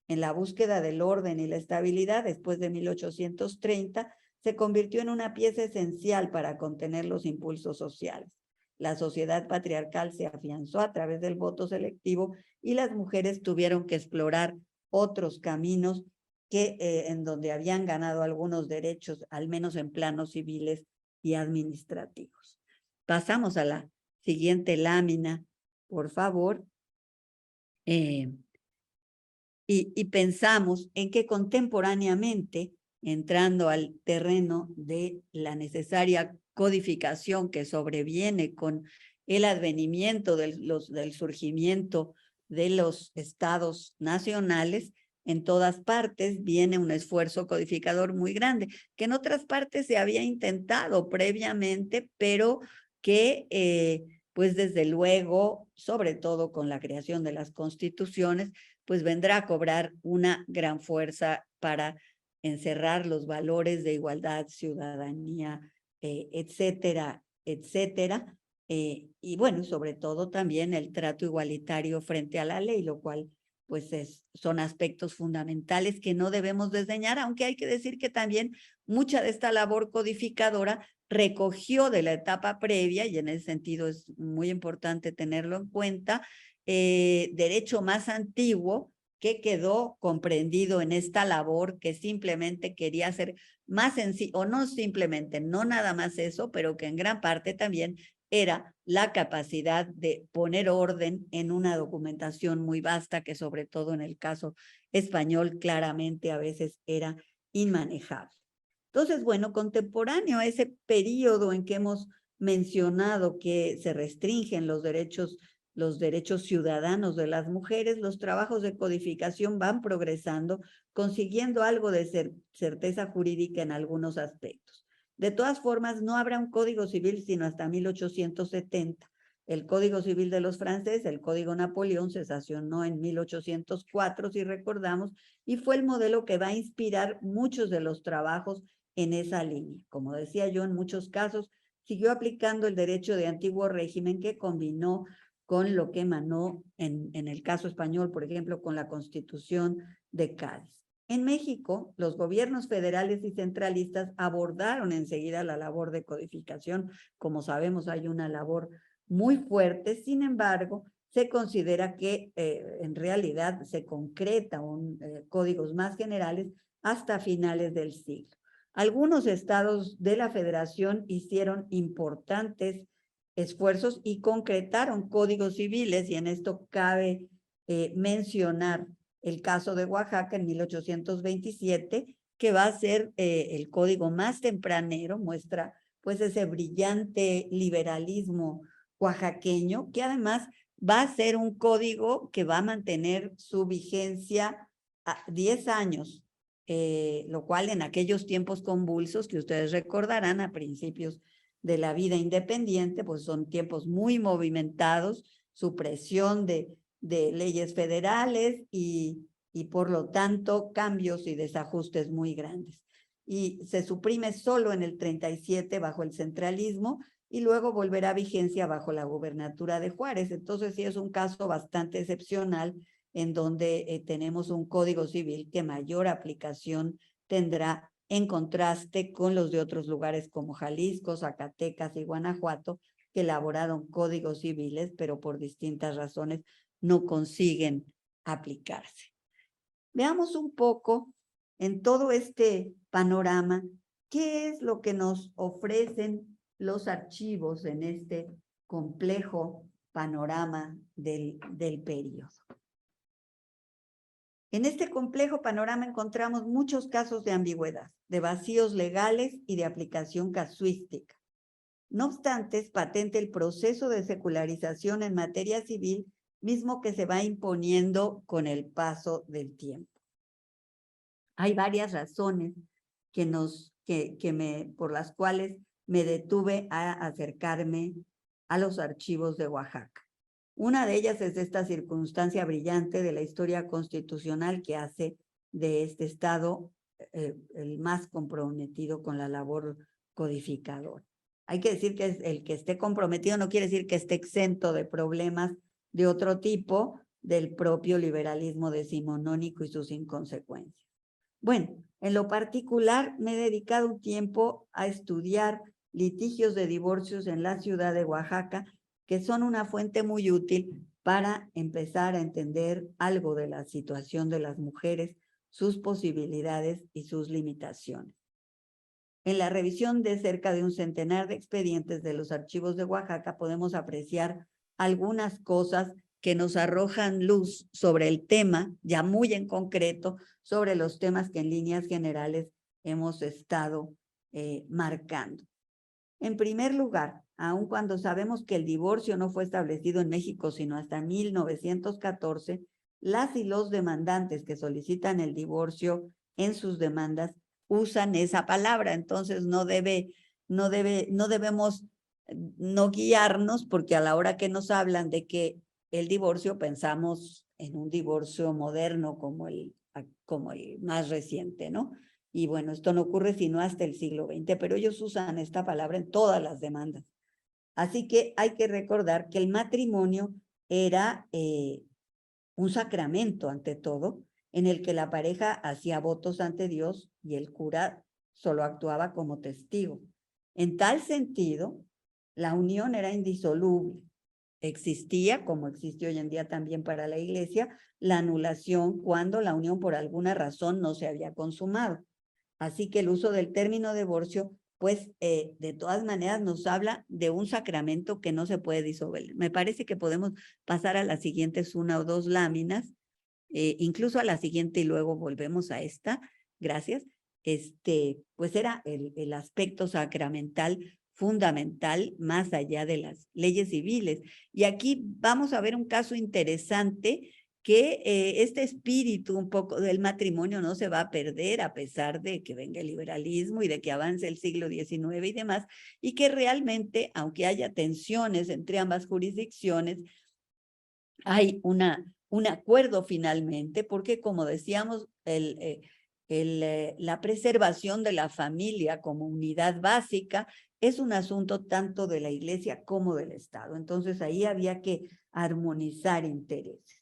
En la búsqueda del orden y la estabilidad, después de 1830, se convirtió en una pieza esencial para contener los impulsos sociales. La sociedad patriarcal se afianzó a través del voto selectivo y las mujeres tuvieron que explorar otros caminos en donde habían ganado algunos derechos, al menos en planos civiles y administrativos. Pasamos a la siguiente lámina, por favor. Y pensamos en que contemporáneamente, entrando al terreno de la necesaria codificación que sobreviene con el advenimiento del surgimiento de los estados nacionales, en todas partes viene un esfuerzo codificador muy grande, que en otras partes se había intentado previamente, pero que pues desde luego, sobre todo con la creación de las constituciones, pues vendrá a cobrar una gran fuerza para encerrar los valores de igualdad, ciudadanía, etcétera, etcétera. Y bueno, sobre todo también el trato igualitario frente a la ley, lo cual pues son aspectos fundamentales que no debemos desdeñar, aunque hay que decir que también mucha de esta labor codificadora recogió de la etapa previa, y en ese sentido es muy importante tenerlo en cuenta, derecho más antiguo que quedó comprendido en esta labor que simplemente quería hacer más sencillo, o no simplemente, no nada más eso, pero que en gran parte también era la capacidad de poner orden en una documentación muy vasta que sobre todo en el caso español claramente a veces era inmanejable. Entonces, bueno, contemporáneo a ese periodo en que hemos mencionado que se restringen los derechos ciudadanos de las mujeres, los trabajos de codificación van progresando, consiguiendo algo de certeza jurídica en algunos aspectos. De todas formas, no habrá un código civil sino hasta 1870. El Código Civil de los franceses, el Código Napoleón, se sancionó en 1804, si recordamos, y fue el modelo que va a inspirar muchos de los trabajos en esa línea. Como decía yo, en muchos casos siguió aplicando el derecho de antiguo régimen que combinó con lo que emanó en el caso español, por ejemplo, con la Constitución de Cádiz. En México, los gobiernos federales y centralistas abordaron enseguida la labor de codificación. Como sabemos, hay una labor muy fuerte. Sin embargo, se considera que en realidad se concreta códigos más generales hasta finales del siglo. Algunos estados de la federación hicieron importantes esfuerzos y concretaron códigos civiles, y en esto cabe mencionar el caso de Oaxaca en 1827, que va a ser el código más tempranero, muestra pues ese brillante liberalismo oaxaqueño, que además va a ser un código que va a mantener su vigencia a 10 años, lo cual en aquellos tiempos convulsos que ustedes recordarán a principios de la vida independiente, pues son tiempos muy movimentados, supresión de leyes federales y por lo tanto cambios y desajustes muy grandes. Y se suprime solo en el 37 bajo el centralismo y luego volverá a vigencia bajo la gubernatura de Juárez. Entonces sí es un caso bastante excepcional en donde tenemos un código civil que mayor aplicación tendrá en contraste con los de otros lugares como Jalisco, Zacatecas y Guanajuato, que elaboraron códigos civiles, pero por distintas razones no consiguen aplicarse. Veamos un poco en todo este panorama qué es lo que nos ofrecen los archivos en este complejo panorama del periodo. En este complejo panorama encontramos muchos casos de ambigüedad, de vacíos legales y de aplicación casuística. No obstante, es patente el proceso de secularización en materia civil mismo que se va imponiendo con el paso del tiempo. Hay varias razones por las cuales me detuve a acercarme a los archivos de Oaxaca. Una de ellas es esta circunstancia brillante de la historia constitucional que hace de este estado el más comprometido con la labor codificadora. Hay que decir que el que esté comprometido no quiere decir que esté exento de problemas de otro tipo del propio liberalismo decimonónico y sus inconsecuencias. Bueno, en lo particular me he dedicado un tiempo a estudiar litigios de divorcios en la ciudad de Oaxaca, que son una fuente muy útil para empezar a entender algo de la situación de las mujeres, sus posibilidades y sus limitaciones. En la revisión de cerca de un centenar de expedientes de los archivos de Oaxaca podemos apreciar algunas cosas que nos arrojan luz sobre el tema, ya muy en concreto, sobre los temas que en líneas generales hemos estado marcando. En primer lugar, aun cuando sabemos que el divorcio no fue establecido en México sino hasta 1914, las y los demandantes que solicitan el divorcio en sus demandas usan esa palabra, entonces no debemos no guiarnos, porque a la hora que nos hablan de que el divorcio pensamos en un divorcio moderno como el más reciente, ¿no? Y bueno, esto no ocurre sino hasta el siglo XX, pero ellos usan esta palabra en todas las demandas. Así que hay que recordar que el matrimonio era un sacramento ante todo, en el que la pareja hacía votos ante Dios y el cura solo actuaba como testigo. En tal sentido, la unión era indisoluble. Existía, como existe hoy en día también para la iglesia, la anulación cuando la unión por alguna razón no se había consumado. Así que el uso del término divorcio, pues de todas maneras nos habla de un sacramento que no se puede disolver. Me parece que podemos pasar a las siguientes una o dos láminas, incluso a la siguiente y luego volvemos a esta. Gracias. Pues era el aspecto sacramental fundamental más allá de las leyes civiles. Y aquí vamos a ver un caso interesante que este espíritu un poco del matrimonio no se va a perder a pesar de que venga el liberalismo y de que avance el siglo XIX y demás, y que realmente, aunque haya tensiones entre ambas jurisdicciones, hay un acuerdo finalmente, porque como decíamos, la preservación de la familia como unidad básica es un asunto tanto de la iglesia como del Estado. Entonces ahí había que armonizar intereses.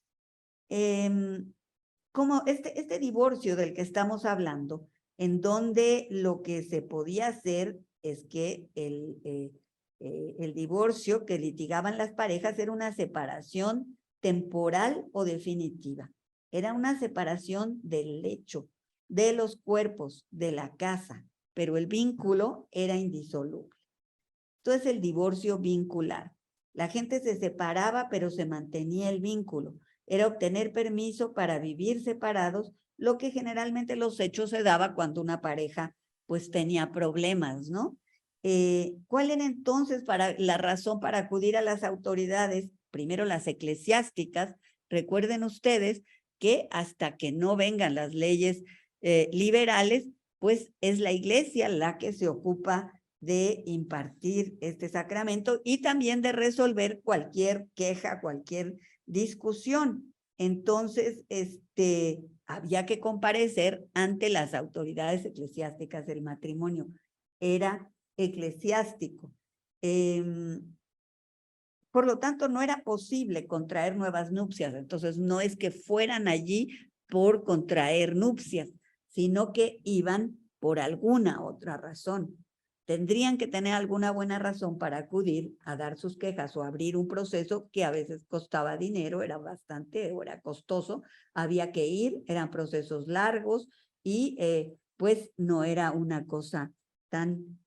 Como este divorcio del que estamos hablando, en donde lo que se podía hacer es que el divorcio que litigaban las parejas era una separación temporal o definitiva. Era una separación del lecho, de los cuerpos, de la casa, pero el vínculo era indisoluble. Entonces el divorcio vincular. La gente se separaba, pero se mantenía el vínculo. Era obtener permiso para vivir separados, lo que generalmente los hechos se daba cuando una pareja pues tenía problemas, ¿no? ¿Cuál era entonces la razón para acudir a las autoridades? Primero las eclesiásticas. Recuerden ustedes que hasta que no vengan las leyes liberales, pues es la iglesia la que se ocupa de impartir este sacramento y también de resolver cualquier queja, cualquier discusión. Entonces, había que comparecer ante las autoridades eclesiásticas del matrimonio. Era eclesiástico. Por lo tanto, no era posible contraer nuevas nupcias. Entonces, no es que fueran allí por contraer nupcias, sino que iban por alguna otra razón. Tendrían que tener alguna buena razón para acudir a dar sus quejas o abrir un proceso que a veces costaba dinero, era costoso, había que ir, eran procesos largos y pues no era una cosa tan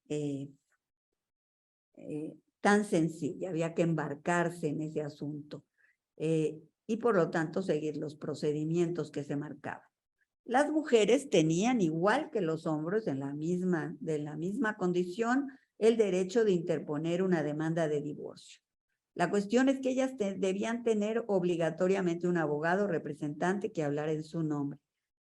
sencilla, había que embarcarse en ese asunto y por lo tanto seguir los procedimientos que se marcaban. Las mujeres tenían, igual que los hombres, de la misma condición, el derecho de interponer una demanda de divorcio. La cuestión es que ellas debían tener obligatoriamente un abogado representante que hablara en su nombre.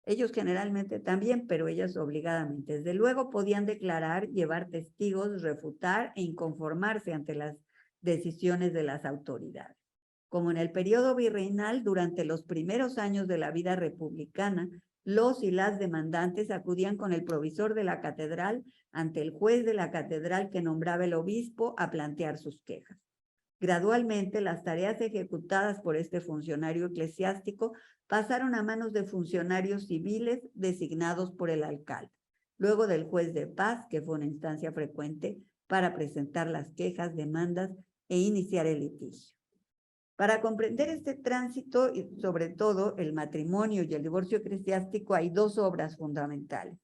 Ellos generalmente también, pero ellas obligadamente. Desde luego podían declarar, llevar testigos, refutar e inconformarse ante las decisiones de las autoridades. Como en el periodo virreinal, durante los primeros años de la vida republicana, los y las demandantes acudían con el provisor de la catedral ante el juez de la catedral que nombraba el obispo a plantear sus quejas. Gradualmente, las tareas ejecutadas por este funcionario eclesiástico pasaron a manos de funcionarios civiles designados por el alcalde, luego del juez de paz, que fue una instancia frecuente para presentar las quejas, demandas e iniciar el litigio. Para comprender este tránsito y sobre todo el matrimonio y el divorcio eclesiástico hay dos obras fundamentales.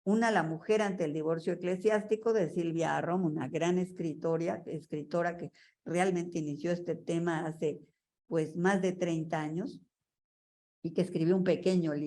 Una, La mujer ante el divorcio eclesiástico, de Silvia Arrom, una gran escritora que realmente inició este tema hace pues más de 30 años y que escribió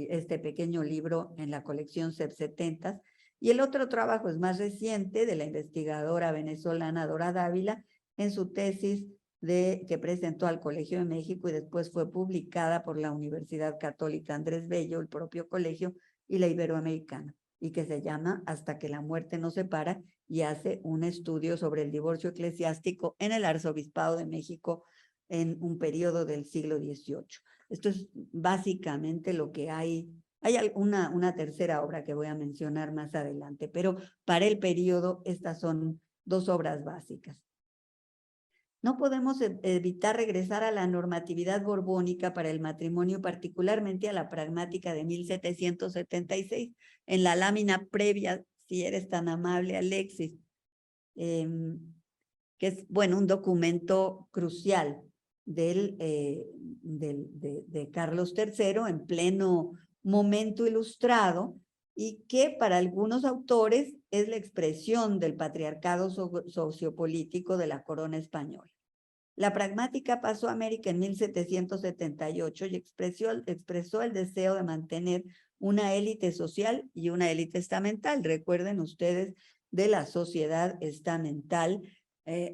este pequeño libro en la colección CEP 70. Y el otro trabajo es más reciente, de la investigadora venezolana Dora Dávila, en su tesis que presentó al Colegio de México y después fue publicada por la Universidad Católica Andrés Bello, el propio colegio, y la Iberoamericana, y que se llama Hasta que la muerte nos separa, y hace un estudio sobre el divorcio eclesiástico en el Arzobispado de México en un periodo del siglo XVIII. Esto es básicamente lo que hay. Hay una tercera obra que voy a mencionar más adelante, pero para el periodo estas son dos obras básicas. No podemos evitar regresar a la normatividad borbónica para el matrimonio, particularmente a la pragmática de 1776, en la lámina previa, si eres tan amable, Alexis, que es, bueno, un documento crucial de Carlos III en pleno momento ilustrado, y que para algunos autores es la expresión del patriarcado sociopolítico de la corona española. La pragmática pasó a América en 1778 y expresó el deseo de mantener una élite social y una élite estamental. Recuerden ustedes de la sociedad estamental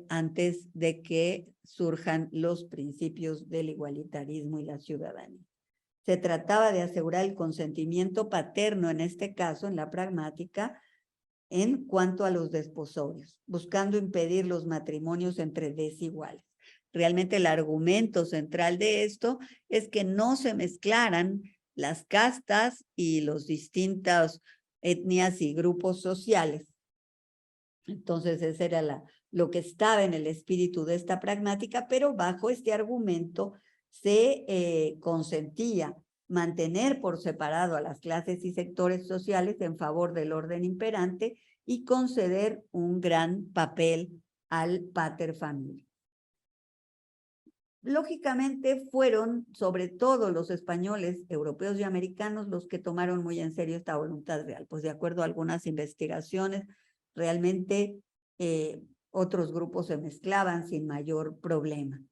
antes de que surjan los principios del igualitarismo y la ciudadanía. Se trataba de asegurar el consentimiento paterno, en este caso, en la pragmática, en cuanto a los desposorios, buscando impedir los matrimonios entre desiguales. Realmente el argumento central de esto es que no se mezclaran las castas y los distintas etnias y grupos sociales. Entonces, ese era lo que estaba en el espíritu de esta pragmática, pero bajo este argumento se consentía mantener por separado a las clases y sectores sociales en favor del orden imperante y conceder un gran papel al pater familias. Lógicamente fueron sobre todo los españoles, europeos y americanos los que tomaron muy en serio esta voluntad real, pues de acuerdo a algunas investigaciones, realmente otros grupos se mezclaban sin mayor problema.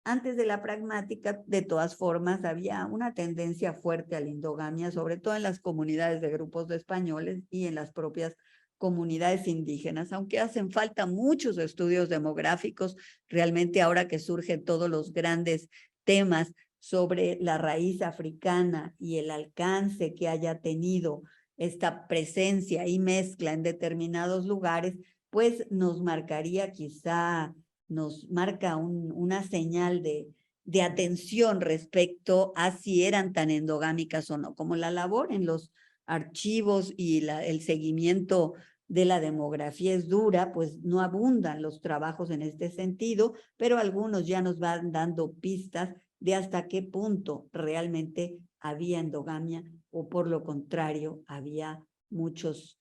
Antes de la pragmática, de todas formas, había una tendencia fuerte a la endogamia, sobre todo en las comunidades de grupos de españoles y en las propias comunidades indígenas, aunque hacen falta muchos estudios demográficos, realmente ahora que surgen todos los grandes temas sobre la raíz africana y el alcance que haya tenido esta presencia y mezcla en determinados lugares, pues nos marcaría quizá, nos marca una señal de atención respecto a si eran tan endogámicas o no, como la labor en los archivos y el seguimiento de la demografía es dura, pues no abundan los trabajos en este sentido, pero algunos ya nos van dando pistas de hasta qué punto realmente había endogamia o por lo contrario había muchas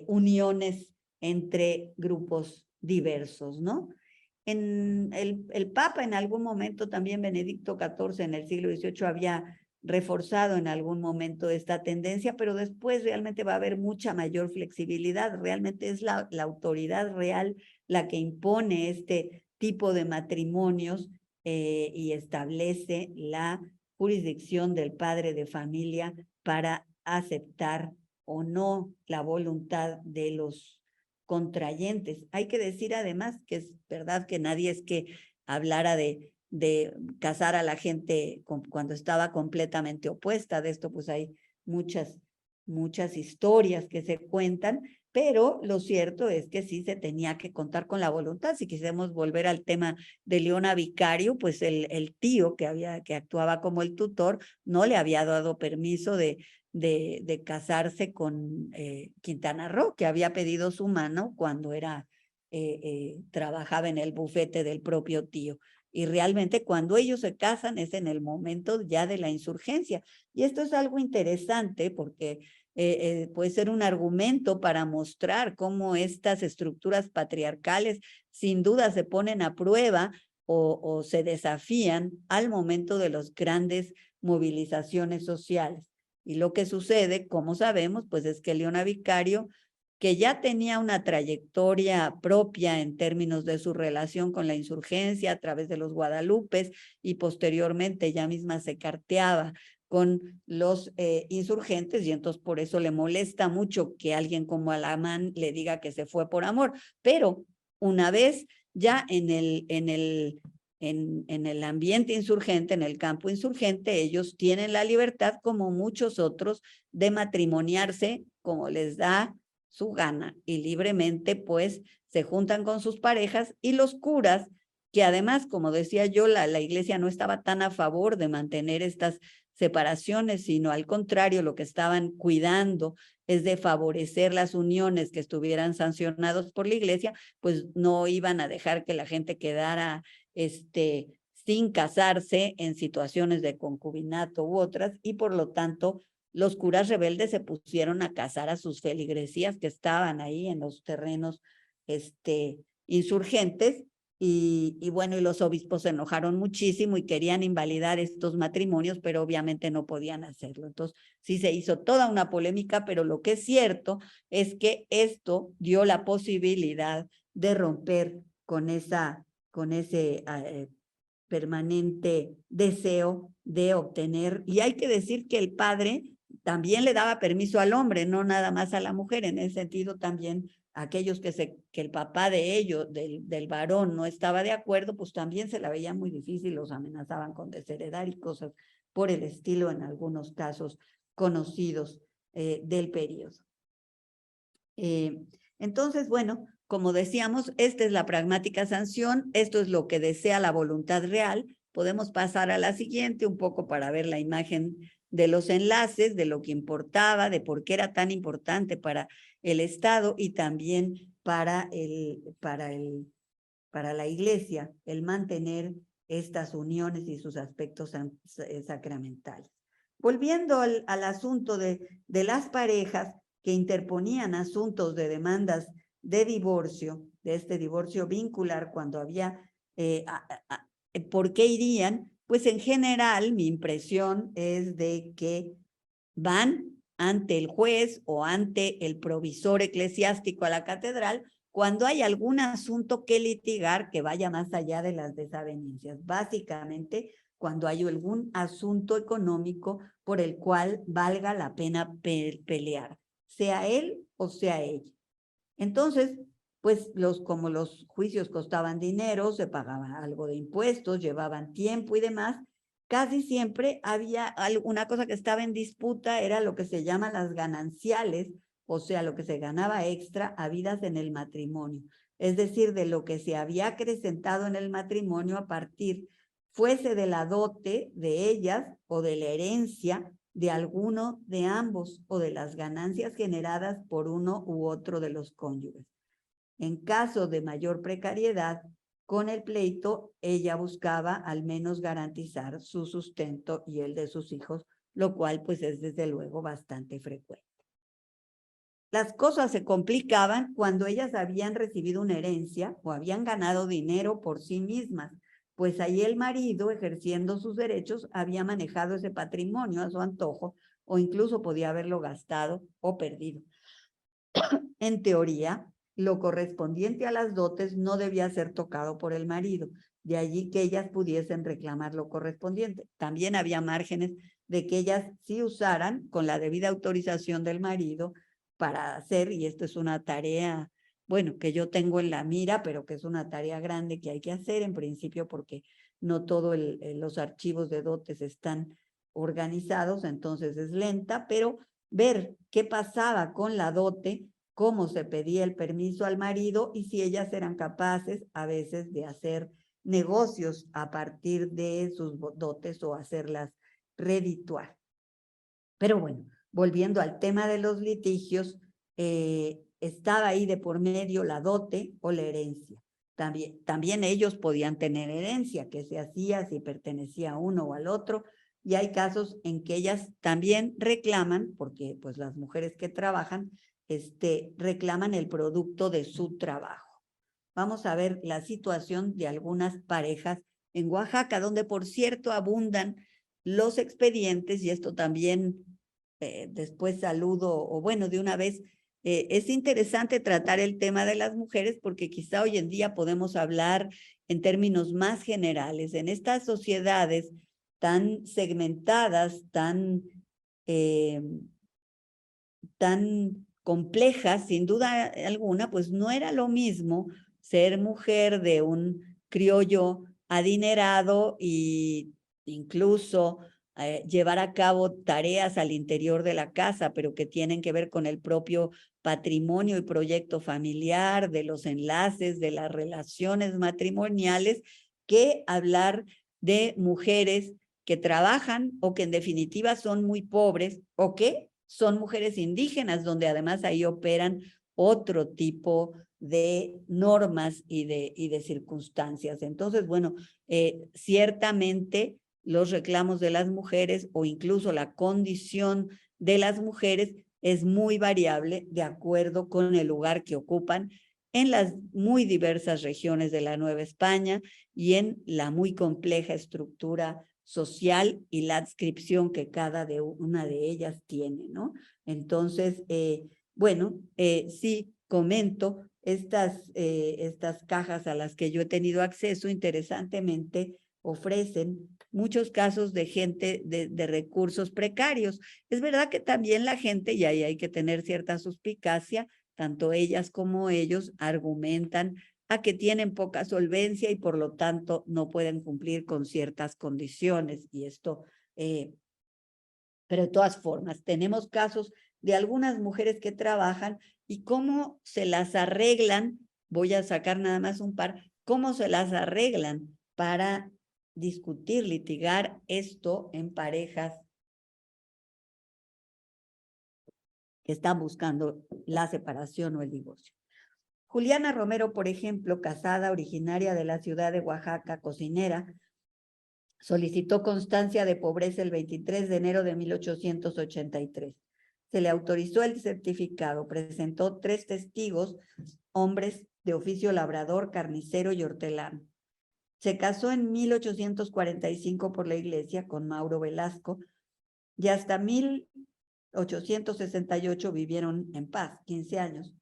uniones entre grupos diversos, ¿no? El Papa en algún momento, también Benedicto XIV en el siglo XVIII había reforzado en algún momento esta tendencia, pero después realmente va a haber mucha mayor flexibilidad. Realmente es la autoridad real la que impone este tipo de matrimonios y establece la jurisdicción del padre de familia para aceptar o no la voluntad de los contrayentes. Hay que decir además que es verdad que nadie es que hablara de casar a la gente cuando estaba completamente opuesta. De esto pues hay muchas historias que se cuentan, pero lo cierto es que sí se tenía que contar con la voluntad. Si quisiéramos volver al tema de Leona Vicario, pues el tío que actuaba como el tutor no le había dado permiso de casarse con Quintana Roo, que había pedido su mano cuando trabajaba en el bufete del propio tío. Y realmente cuando ellos se casan es en el momento ya de la insurgencia. Y esto es algo interesante porque puede ser un argumento para mostrar cómo estas estructuras patriarcales sin duda se ponen a prueba o se desafían al momento de las grandes movilizaciones sociales. Y lo que sucede, como sabemos, pues es que Leona Vicario, que ya tenía una trayectoria propia en términos de su relación con la insurgencia a través de los Guadalupes y posteriormente ella misma se carteaba con los insurgentes y entonces por eso le molesta mucho que alguien como Alamán le diga que se fue por amor. Pero una vez ya en el ambiente insurgente, en el campo insurgente, ellos tienen la libertad, como muchos otros, de matrimoniarse como les da su gana y libremente pues se juntan con sus parejas y los curas, que además, como decía yo, la iglesia no estaba tan a favor de mantener estas separaciones, sino al contrario, lo que estaban cuidando es de favorecer las uniones que estuvieran sancionados por la iglesia, pues no iban a dejar que la gente quedara sin casarse en situaciones de concubinato u otras, y por lo tanto los curas rebeldes se pusieron a casar a sus feligresías que estaban ahí en los terrenos insurgentes, y bueno, y los obispos se enojaron muchísimo y querían invalidar estos matrimonios, pero obviamente no podían hacerlo. Entonces, sí se hizo toda una polémica, pero lo que es cierto es que esto dio la posibilidad de romper con ese permanente deseo de obtener. Y hay que decir que el padre también le daba permiso al hombre, no nada más a la mujer. En ese sentido también aquellos que el papá de ellos, del varón, no estaba de acuerdo, pues también se la veía muy difícil, los amenazaban con desheredar y cosas por el estilo en algunos casos conocidos del periodo. Entonces, bueno, como decíamos, esta es la pragmática sanción, esto es lo que desea la voluntad real. Podemos pasar a la siguiente un poco para ver la imagen de los enlaces, de lo que importaba, de por qué era tan importante para el Estado y también para la Iglesia el mantener estas uniones y sus aspectos sacramentales. Volviendo al asunto de las parejas que interponían asuntos de demandas de divorcio, de este divorcio vincular cuando había, ¿por qué irían? Pues en general mi impresión es de que van ante el juez o ante el provisor eclesiástico a la catedral cuando hay algún asunto que litigar que vaya más allá de las desavenencias. Básicamente, cuando hay algún asunto económico por el cual valga la pena pelear, sea él o sea ella. Entonces, pues como los juicios costaban dinero, se pagaba algo de impuestos, llevaban tiempo y demás, casi siempre había alguna cosa que estaba en disputa, era lo que se llama las gananciales, o sea, lo que se ganaba extra habidas en el matrimonio. Es decir, de lo que se había acrecentado en el matrimonio a partir, fuese de la dote de ellas o de la herencia de alguno de ambos o de las ganancias generadas por uno u otro de los cónyuges. En caso de mayor precariedad, con el pleito, ella buscaba al menos garantizar su sustento y el de sus hijos, lo cual pues es desde luego bastante frecuente. Las cosas se complicaban cuando ellas habían recibido una herencia o habían ganado dinero por sí mismas, pues ahí el marido, ejerciendo sus derechos, había manejado ese patrimonio a su antojo o incluso podía haberlo gastado o perdido. En teoría, lo correspondiente a las dotes no debía ser tocado por el marido, de allí que ellas pudiesen reclamar lo correspondiente. También había márgenes de que ellas sí usaran con la debida autorización del marido para hacer, y esto es una tarea bueno, que yo tengo en la mira, pero que es una tarea grande que hay que hacer en principio porque no todos los archivos de dotes están organizados, entonces es lenta, pero ver qué pasaba con la dote, cómo se pedía el permiso al marido y si ellas eran capaces a veces de hacer negocios a partir de sus dotes o hacerlas redituar. Pero bueno, volviendo al tema de los litigios, estaba ahí de por medio la dote o la herencia. También ellos podían tener herencia, que se hacía si pertenecía a uno o al otro, y hay casos en que ellas también reclaman, porque pues las mujeres que trabajan, reclaman el producto de su trabajo. Vamos a ver la situación de algunas parejas en Oaxaca, donde por cierto abundan los expedientes, y esto también después saludo, o bueno, de una vez, es interesante tratar el tema de las mujeres porque quizá hoy en día podemos hablar en términos más generales. En estas sociedades tan segmentadas, tan complejas, sin duda alguna, pues no era lo mismo ser mujer de un criollo adinerado e incluso llevar a cabo tareas al interior de la casa, pero que tienen que ver con el propio patrimonio y proyecto familiar, de los enlaces, de las relaciones matrimoniales, que hablar de mujeres que trabajan o que en definitiva son muy pobres o que son mujeres indígenas, donde además ahí operan otro tipo de normas y de circunstancias. Entonces, bueno, ciertamente los reclamos de las mujeres o incluso la condición de las mujeres es muy variable de acuerdo con el lugar que ocupan en las muy diversas regiones de la Nueva España y en la muy compleja estructura social y la adscripción que cada una de ellas tiene, ¿no? Entonces, bueno, sí comento estas cajas a las que yo he tenido acceso, interesantemente ofrecen muchos casos de gente de recursos precarios. Es verdad que también la gente, y ahí hay que tener cierta suspicacia, tanto ellas como ellos argumentan a que tienen poca solvencia y por lo tanto no pueden cumplir con ciertas condiciones. Y esto, pero de todas formas, tenemos casos de algunas mujeres que trabajan y cómo se las arreglan, voy a sacar nada más un par, cómo se las arreglan para discutir, litigar esto en parejas que están buscando la separación o el divorcio. Juliana Romero, por ejemplo, casada, originaria de la ciudad de Oaxaca, cocinera, solicitó constancia de pobreza el 23 de enero de 1883. Se le autorizó el certificado, presentó 3 testigos, hombres de oficio labrador, carnicero y hortelano. Se casó en 1845 por la iglesia con Mauro Velasco y hasta 1868 vivieron en paz, 15 años.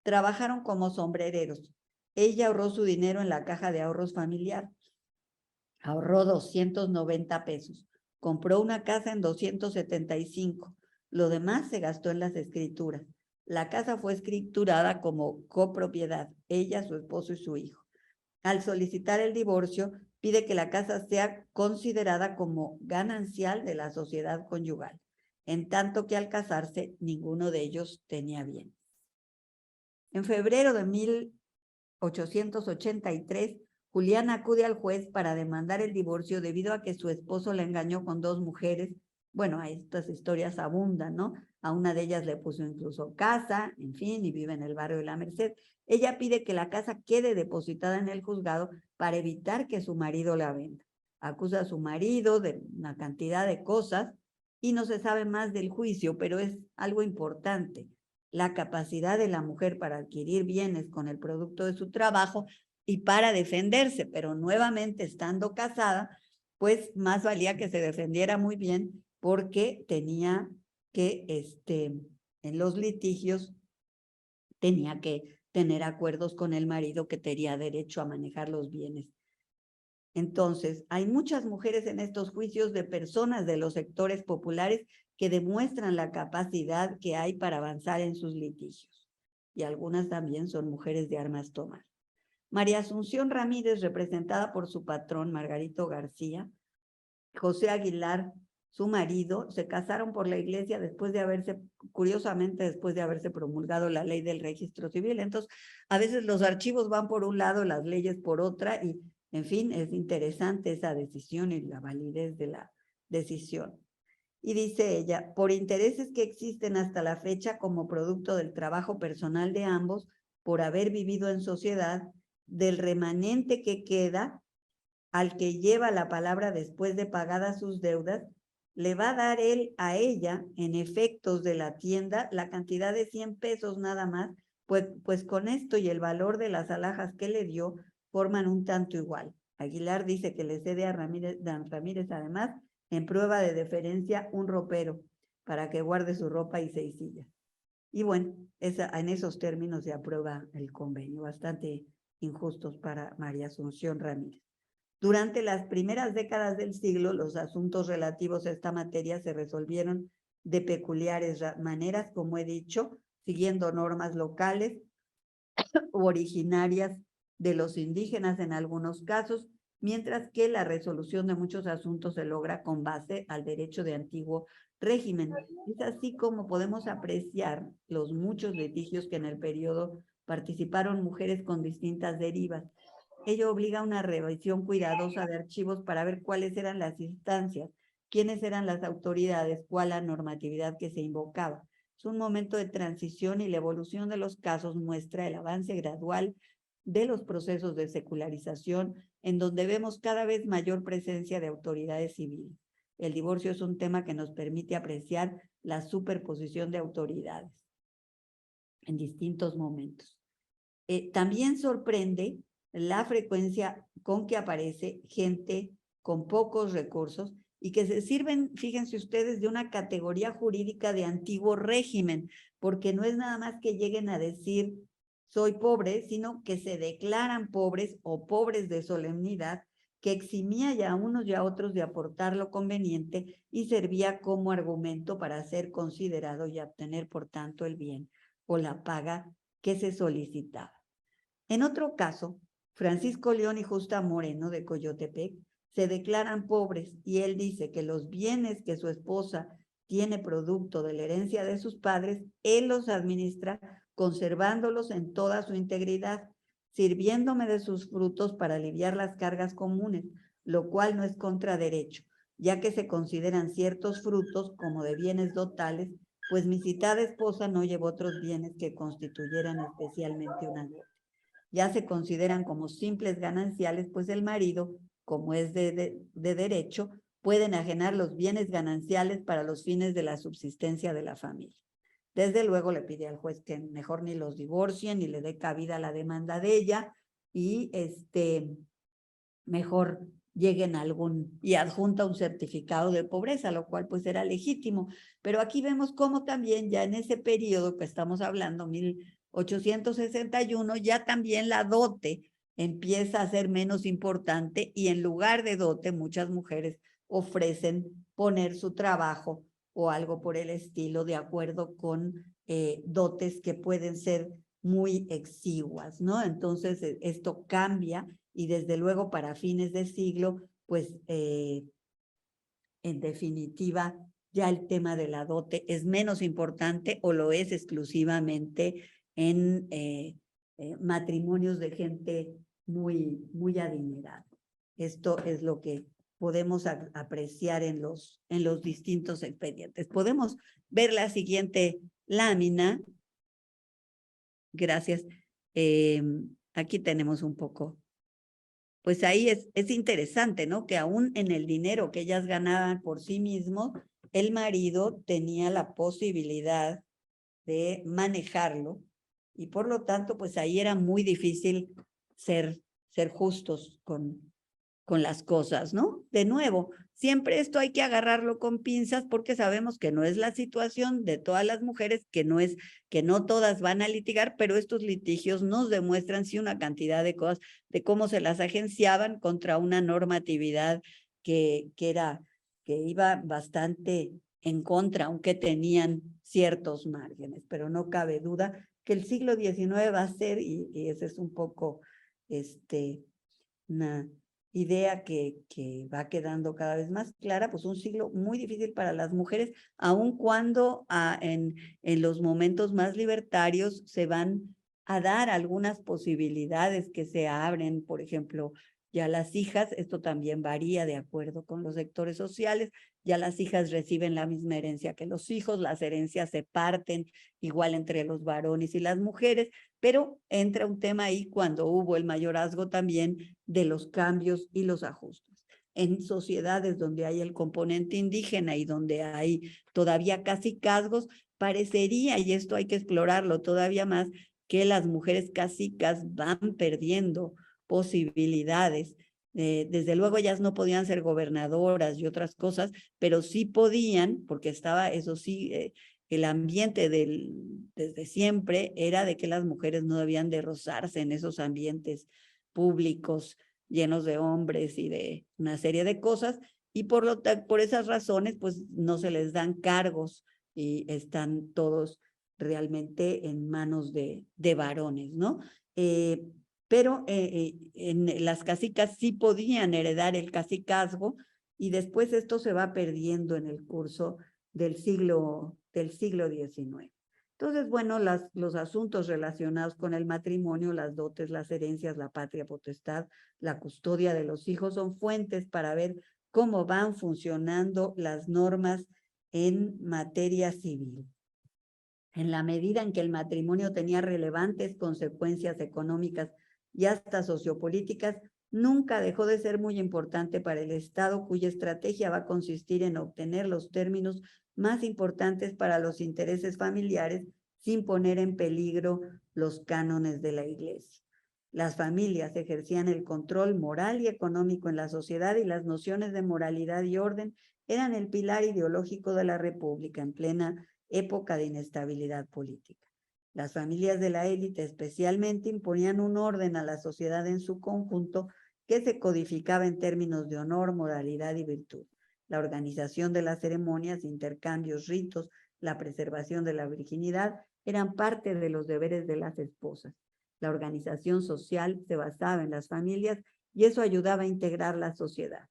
Trabajaron como sombrereros. Ella ahorró su dinero en la caja de ahorros familiar. Ahorró 290 pesos. Compró una casa en 275. Lo demás se gastó en las escrituras. La casa fue escriturada como copropiedad, ella, su esposo y su hijo. Al solicitar el divorcio, pide que la casa sea considerada como ganancial de la sociedad conyugal, en tanto que al casarse ninguno de ellos tenía bien. En febrero de 1883, Juliana acude al juez para demandar el divorcio debido a que su esposo la engañó con 2 mujeres. Bueno, estas historias abundan, ¿no? A una de ellas le puso incluso casa, en fin, y vive en el barrio de La Merced. Ella pide que la casa quede depositada en el juzgado para evitar que su marido la venda. Acusa a su marido de una cantidad de cosas y no se sabe más del juicio, pero es algo importante. La capacidad de la mujer para adquirir bienes con el producto de su trabajo y para defenderse, pero nuevamente estando casada, pues más valía que se defendiera muy bien porque tenía que, en los litigios, tenía que tener acuerdos con el marido que tenía derecho a manejar los bienes. Entonces, hay muchas mujeres en estos juicios de personas de los sectores populares que demuestran la capacidad que hay para avanzar en sus litigios. y algunas también son mujeres de armas tomar. María Asunción Ramírez, representada por su patrón, Margarito García, José Aguilar, su marido, se casaron por la iglesia después de haberse, curiosamente, después de haberse promulgado la ley del registro civil. Entonces, a veces los archivos van por un lado, las leyes por otra, y, en fin, es interesante esa decisión y la validez de la decisión. Y dice ella, por intereses que existen hasta la fecha como producto del trabajo personal de ambos, por haber vivido en sociedad, del remanente que queda, al que lleva la palabra después de pagadas sus deudas, le va a dar él a ella, en efectos de la tienda, la cantidad de 100 pesos nada más, pues con esto y el valor de las alhajas que le dio, forman un tanto igual. Aguilar dice que le cede a Dan Ramírez además, en prueba de deferencia, un ropero, para que guarde su ropa y 6 sillas. Y bueno, en esos términos se aprueba el convenio, bastante injustos para María Asunción Ramírez. Durante las primeras décadas del siglo, los asuntos relativos a esta materia se resolvieron de peculiares maneras, como he dicho, siguiendo normas locales u originarias de los indígenas en algunos casos, mientras que la resolución de muchos asuntos se logra con base al derecho de antiguo régimen. Es así como podemos apreciar los muchos litigios que en el periodo participaron mujeres con distintas derivas. Ello obliga a una revisión cuidadosa de archivos para ver cuáles eran las instancias, quiénes eran las autoridades, cuál la normatividad que se invocaba. Es un momento de transición y la evolución de los casos muestra el avance gradual de los procesos de secularización, en donde vemos cada vez mayor presencia de autoridades civiles. El divorcio es un tema que nos permite apreciar la superposición de autoridades en distintos momentos. También sorprende la frecuencia con que aparece gente con pocos recursos y que se sirven, fíjense ustedes, de una categoría jurídica de antiguo régimen, porque no es nada más que lleguen a decir soy pobre, sino que se declaran pobres o pobres de solemnidad, que eximía ya a unos y a otros de aportar lo conveniente y servía como argumento para ser considerado y obtener, por tanto, el bien o la paga que se solicitaba. En otro caso, Francisco León y Justa Moreno de Coyotepec se declaran pobres y él dice que los bienes que su esposa tiene producto de la herencia de sus padres, él los administra conservándolos en toda su integridad, sirviéndome de sus frutos para aliviar las cargas comunes, lo cual no es contra derecho, ya que se consideran ciertos frutos como de bienes dotales, pues mi citada esposa no llevó otros bienes que constituyeran especialmente una dote. Ya se consideran como simples gananciales, pues el marido, como es de derecho, puede enajenar los bienes gananciales para los fines de la subsistencia de la familia. Desde luego le pide al juez que mejor ni los divorcien ni le dé cabida a la demanda de ella y mejor lleguen a y adjunta un certificado de pobreza, lo cual pues era legítimo. Pero aquí vemos cómo también ya en ese periodo que estamos hablando, 1861, ya también la dote empieza a ser menos importante y en lugar de dote muchas mujeres ofrecen poner su trabajo o algo por el estilo de acuerdo con dotes que pueden ser muy exiguas, ¿no? Entonces esto cambia y desde luego para fines de siglo, pues en definitiva ya el tema de la dote es menos importante o lo es exclusivamente en matrimonios de gente muy adinerada. Esto es lo que podemos apreciar en los distintos expedientes. Podemos ver la siguiente lámina. Gracias. Aquí tenemos un poco. Pues ahí es interesante, ¿no? Que aún en el dinero que ellas ganaban por sí mismos, el marido tenía la posibilidad de manejarlo y por lo tanto, pues ahí era muy difícil ser justos con las cosas, ¿no? De nuevo, siempre esto hay que agarrarlo con pinzas porque sabemos que no es la situación de todas las mujeres, que no todas van a litigar, pero estos litigios nos demuestran sí una cantidad de cosas de cómo se las agenciaban contra una normatividad que iba bastante en contra, aunque tenían ciertos márgenes, pero no cabe duda que el siglo XIX va a ser, y esa es un poco una idea que va quedando cada vez más clara, pues un siglo muy difícil para las mujeres, aun cuando en los momentos más libertarios se van a dar algunas posibilidades que se abren, por ejemplo, ya las hijas, esto también varía de acuerdo con los sectores sociales, ya las hijas reciben la misma herencia que los hijos, las herencias se parten igual entre los varones y las mujeres, pero entra un tema ahí cuando hubo el mayorazgo también de los cambios y los ajustes. En sociedades donde hay el componente indígena y donde hay todavía cacicazgos, parecería, y esto hay que explorarlo todavía más, que las mujeres cacicas van perdiendo posibilidades. Desde luego ellas no podían ser gobernadoras y otras cosas, pero sí podían, porque estaba, eso sí, el ambiente desde siempre era de que las mujeres no debían de rozarse en esos ambientes públicos llenos de hombres y de una serie de cosas, y por esas razones, pues no se les dan cargos y están todos realmente en manos de varones, ¿no? Pero en las cacicas sí podían heredar el cacicazgo y después esto se va perdiendo en el curso del siglo XIX. Entonces, bueno, los asuntos relacionados con el matrimonio, las dotes, las herencias, la patria potestad, la custodia de los hijos son fuentes para ver cómo van funcionando las normas en materia civil. En la medida en que el matrimonio tenía relevantes consecuencias económicas y hasta sociopolíticas, nunca dejó de ser muy importante para el Estado, cuya estrategia va a consistir en obtener los términos más importantes para los intereses familiares sin poner en peligro los cánones de la Iglesia. Las familias ejercían el control moral y económico en la sociedad y las nociones de moralidad y orden eran el pilar ideológico de la República en plena época de inestabilidad política. Las familias de la élite especialmente imponían un orden a la sociedad en su conjunto que se codificaba en términos de honor, moralidad y virtud. La organización de las ceremonias, intercambios, ritos, la preservación de la virginidad eran parte de los deberes de las esposas. La organización social se basaba en las familias y eso ayudaba a integrar la sociedad.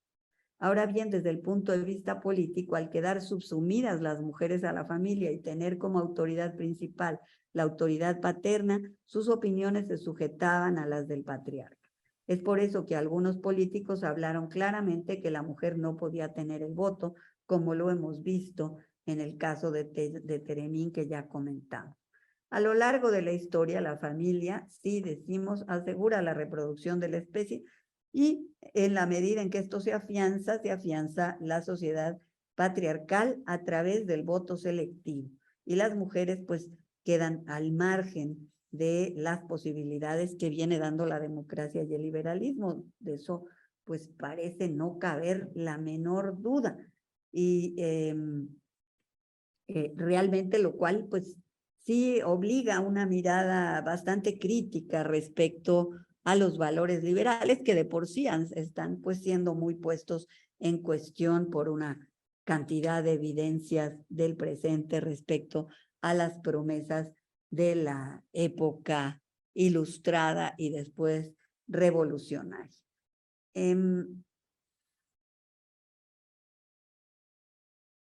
Ahora bien, desde el punto de vista político, al quedar subsumidas las mujeres a la familia y tener como autoridad principal la autoridad paterna, sus opiniones se sujetaban a las del patriarca. Es por eso que algunos políticos hablaron claramente que la mujer no podía tener el voto, como lo hemos visto en el caso de Teremín que ya comentamos. A lo largo de la historia, la familia, sí decimos, asegura la reproducción de la especie, y en la medida en que esto se afianza la sociedad patriarcal a través del voto selectivo. Y las mujeres pues quedan al margen de las posibilidades que viene dando la democracia y el liberalismo. De eso pues parece no caber la menor duda. Y realmente lo cual pues sí obliga a una mirada bastante crítica respecto a los valores liberales que de por sí están pues siendo muy puestos en cuestión por una cantidad de evidencias del presente respecto a las promesas de la época ilustrada y después revolucionaria.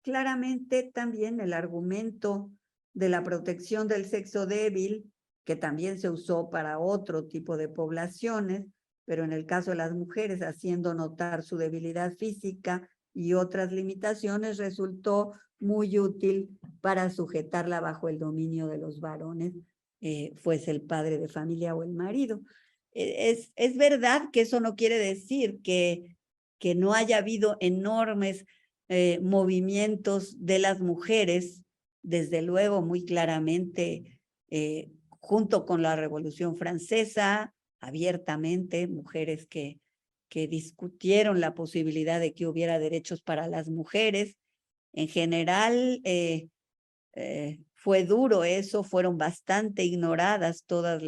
Claramente también el argumento de la protección del sexo débil, que también se usó para otro tipo de poblaciones, pero en el caso de las mujeres, haciendo notar su debilidad física y otras limitaciones, resultó muy útil para sujetarla bajo el dominio de los varones, fuese el padre de familia o el marido. Es verdad que eso no quiere decir que no haya habido enormes movimientos de las mujeres, desde luego muy claramente, junto con la Revolución Francesa, abiertamente, mujeres que discutieron la posibilidad de que hubiera derechos para las mujeres. En general, fue duro eso, fueron bastante ignoradas todas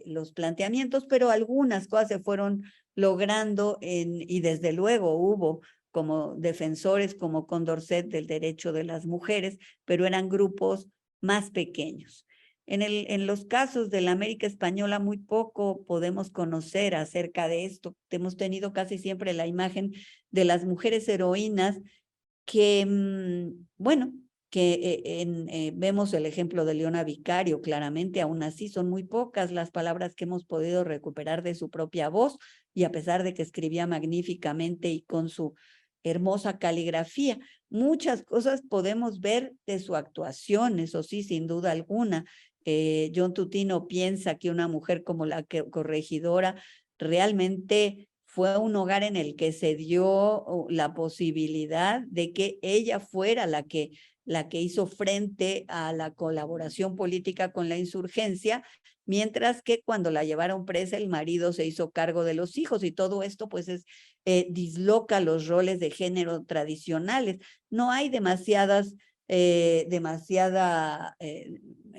los planteamientos, pero algunas cosas se fueron logrando y desde luego hubo como defensores como Condorcet del derecho de las mujeres, pero eran grupos más pequeños. En los casos de la América Española muy poco podemos conocer acerca de esto. Hemos tenido casi siempre la imagen de las mujeres heroínas que, bueno, que vemos el ejemplo de Leona Vicario, claramente, aún así son muy pocas las palabras que hemos podido recuperar de su propia voz, y a pesar de que escribía magníficamente y con su hermosa caligrafía, muchas cosas podemos ver de su actuación, eso sí, sin duda alguna. John Tutino piensa que una mujer como la corregidora realmente fue un hogar en el que se dio la posibilidad de que ella fuera la que hizo frente a la colaboración política con la insurgencia, mientras que cuando la llevaron presa el marido se hizo cargo de los hijos, y todo esto pues disloca los roles de género tradicionales. No hay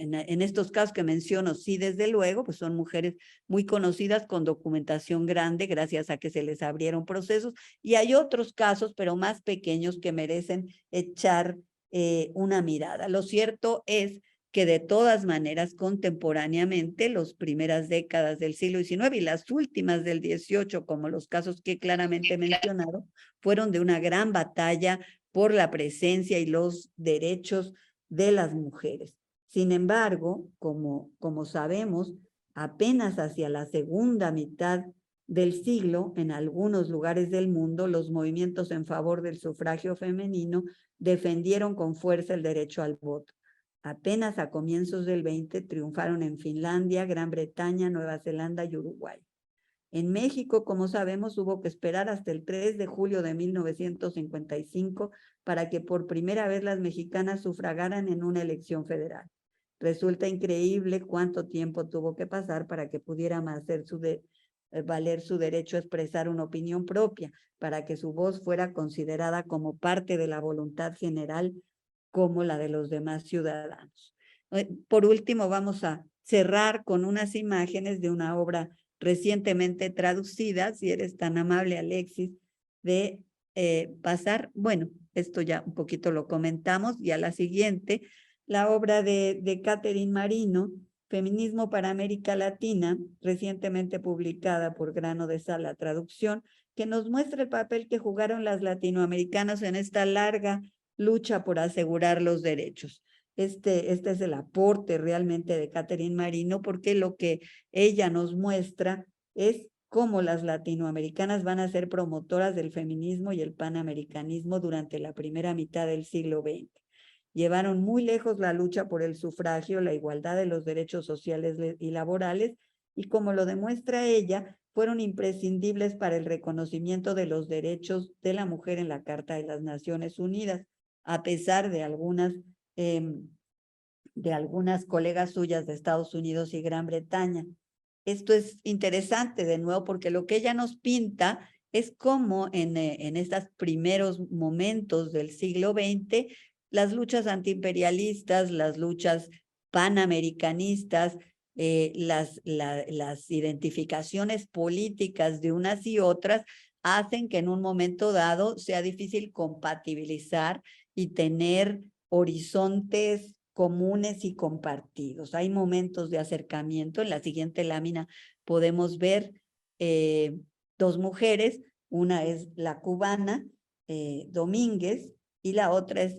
en estos casos que menciono, sí, desde luego, pues son mujeres muy conocidas con documentación grande gracias a que se les abrieron procesos, y hay otros casos, pero más pequeños, que merecen echar una mirada. Lo cierto es que de todas maneras, contemporáneamente, las primeras décadas del siglo XIX y las últimas del XVIII, como los casos que claramente he mencionado, fueron de una gran batalla por la presencia y los derechos de las mujeres. Sin embargo, como sabemos, apenas hacia la segunda mitad del siglo, en algunos lugares del mundo, los movimientos en favor del sufragio femenino defendieron con fuerza el derecho al voto. Apenas a comienzos del 20 triunfaron en Finlandia, Gran Bretaña, Nueva Zelanda y Uruguay. En México, como sabemos, hubo que esperar hasta el 3 de julio de 1955 para que por primera vez las mexicanas sufragaran en una elección federal. Resulta increíble cuánto tiempo tuvo que pasar para que pudieran hacer valer su derecho a expresar una opinión propia, para que su voz fuera considerada como parte de la voluntad general como la de los demás ciudadanos. Por último, vamos a cerrar con unas imágenes de una obra recientemente traducida, si eres tan amable, Alexis, de pasar, bueno, esto ya un poquito lo comentamos, y a la siguiente, la obra de Catherine Marino, Feminismo para América Latina, recientemente publicada por Grano de Sal, la traducción, que nos muestra el papel que jugaron las latinoamericanas en esta larga lucha por asegurar los derechos. Este es el aporte realmente de Catherine Marino, porque lo que ella nos muestra es cómo las latinoamericanas van a ser promotoras del feminismo y el panamericanismo durante la primera mitad del siglo XX. Llevaron muy lejos la lucha por el sufragio, la igualdad de los derechos sociales y laborales, y como lo demuestra ella, fueron imprescindibles para el reconocimiento de los derechos de la mujer en la Carta de las Naciones Unidas, a pesar de algunas colegas suyas de Estados Unidos y Gran Bretaña. Esto es interesante, de nuevo, porque lo que ella nos pinta es cómo en estos primeros momentos del siglo XX, las luchas antiimperialistas, las luchas panamericanistas, las identificaciones políticas de unas y otras hacen que en un momento dado sea difícil compatibilizar y tener horizontes comunes y compartidos. Hay momentos de acercamiento. En la siguiente lámina podemos ver dos mujeres, una es la cubana, Domínguez, y la otra es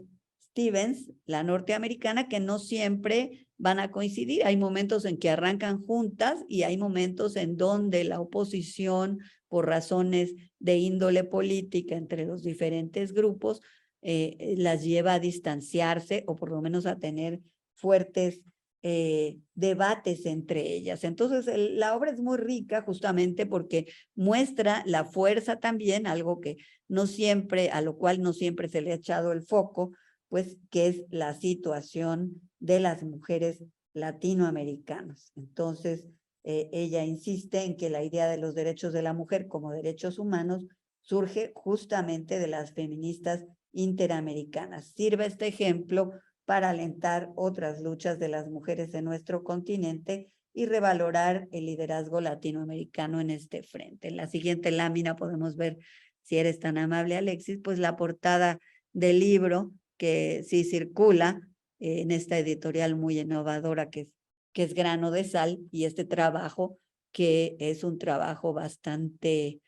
Stevens, la norteamericana, que no siempre van a coincidir. Hay momentos en que arrancan juntas y hay momentos en donde la oposición, por razones de índole política entre los diferentes grupos, las lleva a distanciarse o por lo menos a tener fuertes debates entre ellas. Entonces, la obra es muy rica justamente porque muestra la fuerza también, algo que no siempre, a lo cual no siempre se le ha echado el foco, pues que es la situación de las mujeres latinoamericanas. Entonces, ella insiste en que la idea de los derechos de la mujer como derechos humanos surge justamente de las feministas interamericanas. Sirve este ejemplo para alentar otras luchas de las mujeres de nuestro continente y revalorar el liderazgo latinoamericano en este frente. En la siguiente lámina podemos ver, si eres tan amable, Alexis, pues la portada del libro que sí circula en esta editorial muy innovadora que es que es grano de sal, y este trabajo, que es un trabajo bastante,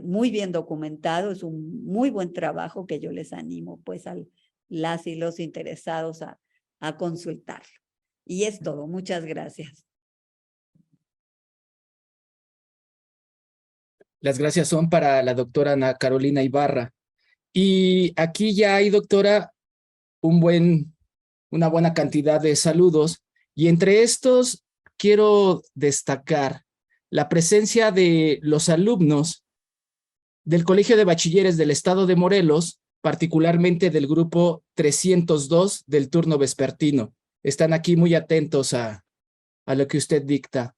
muy bien documentado, es un muy buen trabajo que yo les animo pues a las y los interesados a consultarlo. Y es todo, muchas gracias. Las gracias son para la doctora Ana Carolina Ibarra. Y aquí ya hay, doctora, una buena cantidad de saludos. Y entre estos quiero destacar la presencia de los alumnos del Colegio de Bachilleres del Estado de Morelos, particularmente del grupo 302 del turno vespertino. Están aquí muy atentos a lo que usted dicta.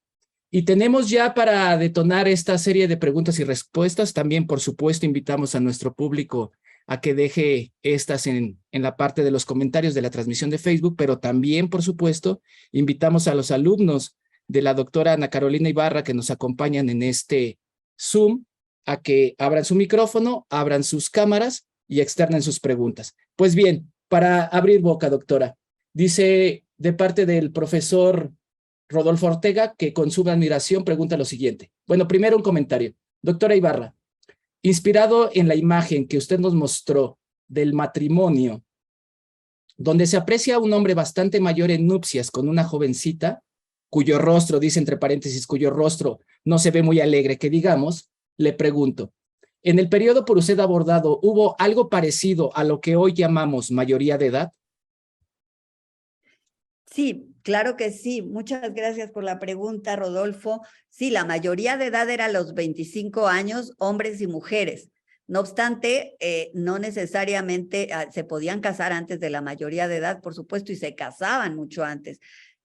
Y tenemos ya para detonar esta serie de preguntas y respuestas, también por supuesto invitamos a nuestro público a que deje estas en la parte de los comentarios de la transmisión de Facebook, pero también por supuesto invitamos a los alumnos de la doctora Ana Carolina Ibarra que nos acompañan en este Zoom a que abran su micrófono, abran sus cámaras y externen sus preguntas. Pues bien, para abrir boca, doctora, dice de parte del profesor Rodolfo Ortega, que con su admiración pregunta lo siguiente. Bueno, primero un comentario. Doctora Ibarra, inspirado en la imagen que usted nos mostró del matrimonio, donde se aprecia a un hombre bastante mayor en nupcias con una jovencita, cuyo rostro, dice entre paréntesis, cuyo rostro no se ve muy alegre, que digamos, le pregunto, ¿en el periodo por usted abordado hubo algo parecido a lo que hoy llamamos mayoría de edad? Sí, claro que sí. Muchas gracias por la pregunta, Rodolfo. Sí, la mayoría de edad era los 25 años, hombres y mujeres. No obstante, no necesariamente se podían casar antes de la mayoría de edad, por supuesto, y se casaban mucho antes.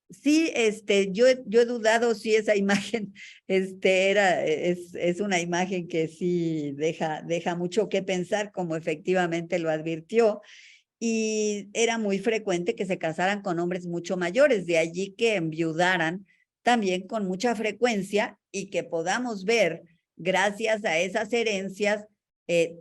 Sí, yo he dudado si esa imagen es una imagen que sí deja mucho que pensar, como efectivamente lo advirtió. Y era muy frecuente que se casaran con hombres mucho mayores, de allí que enviudaran también con mucha frecuencia y que podamos ver, gracias a esas herencias,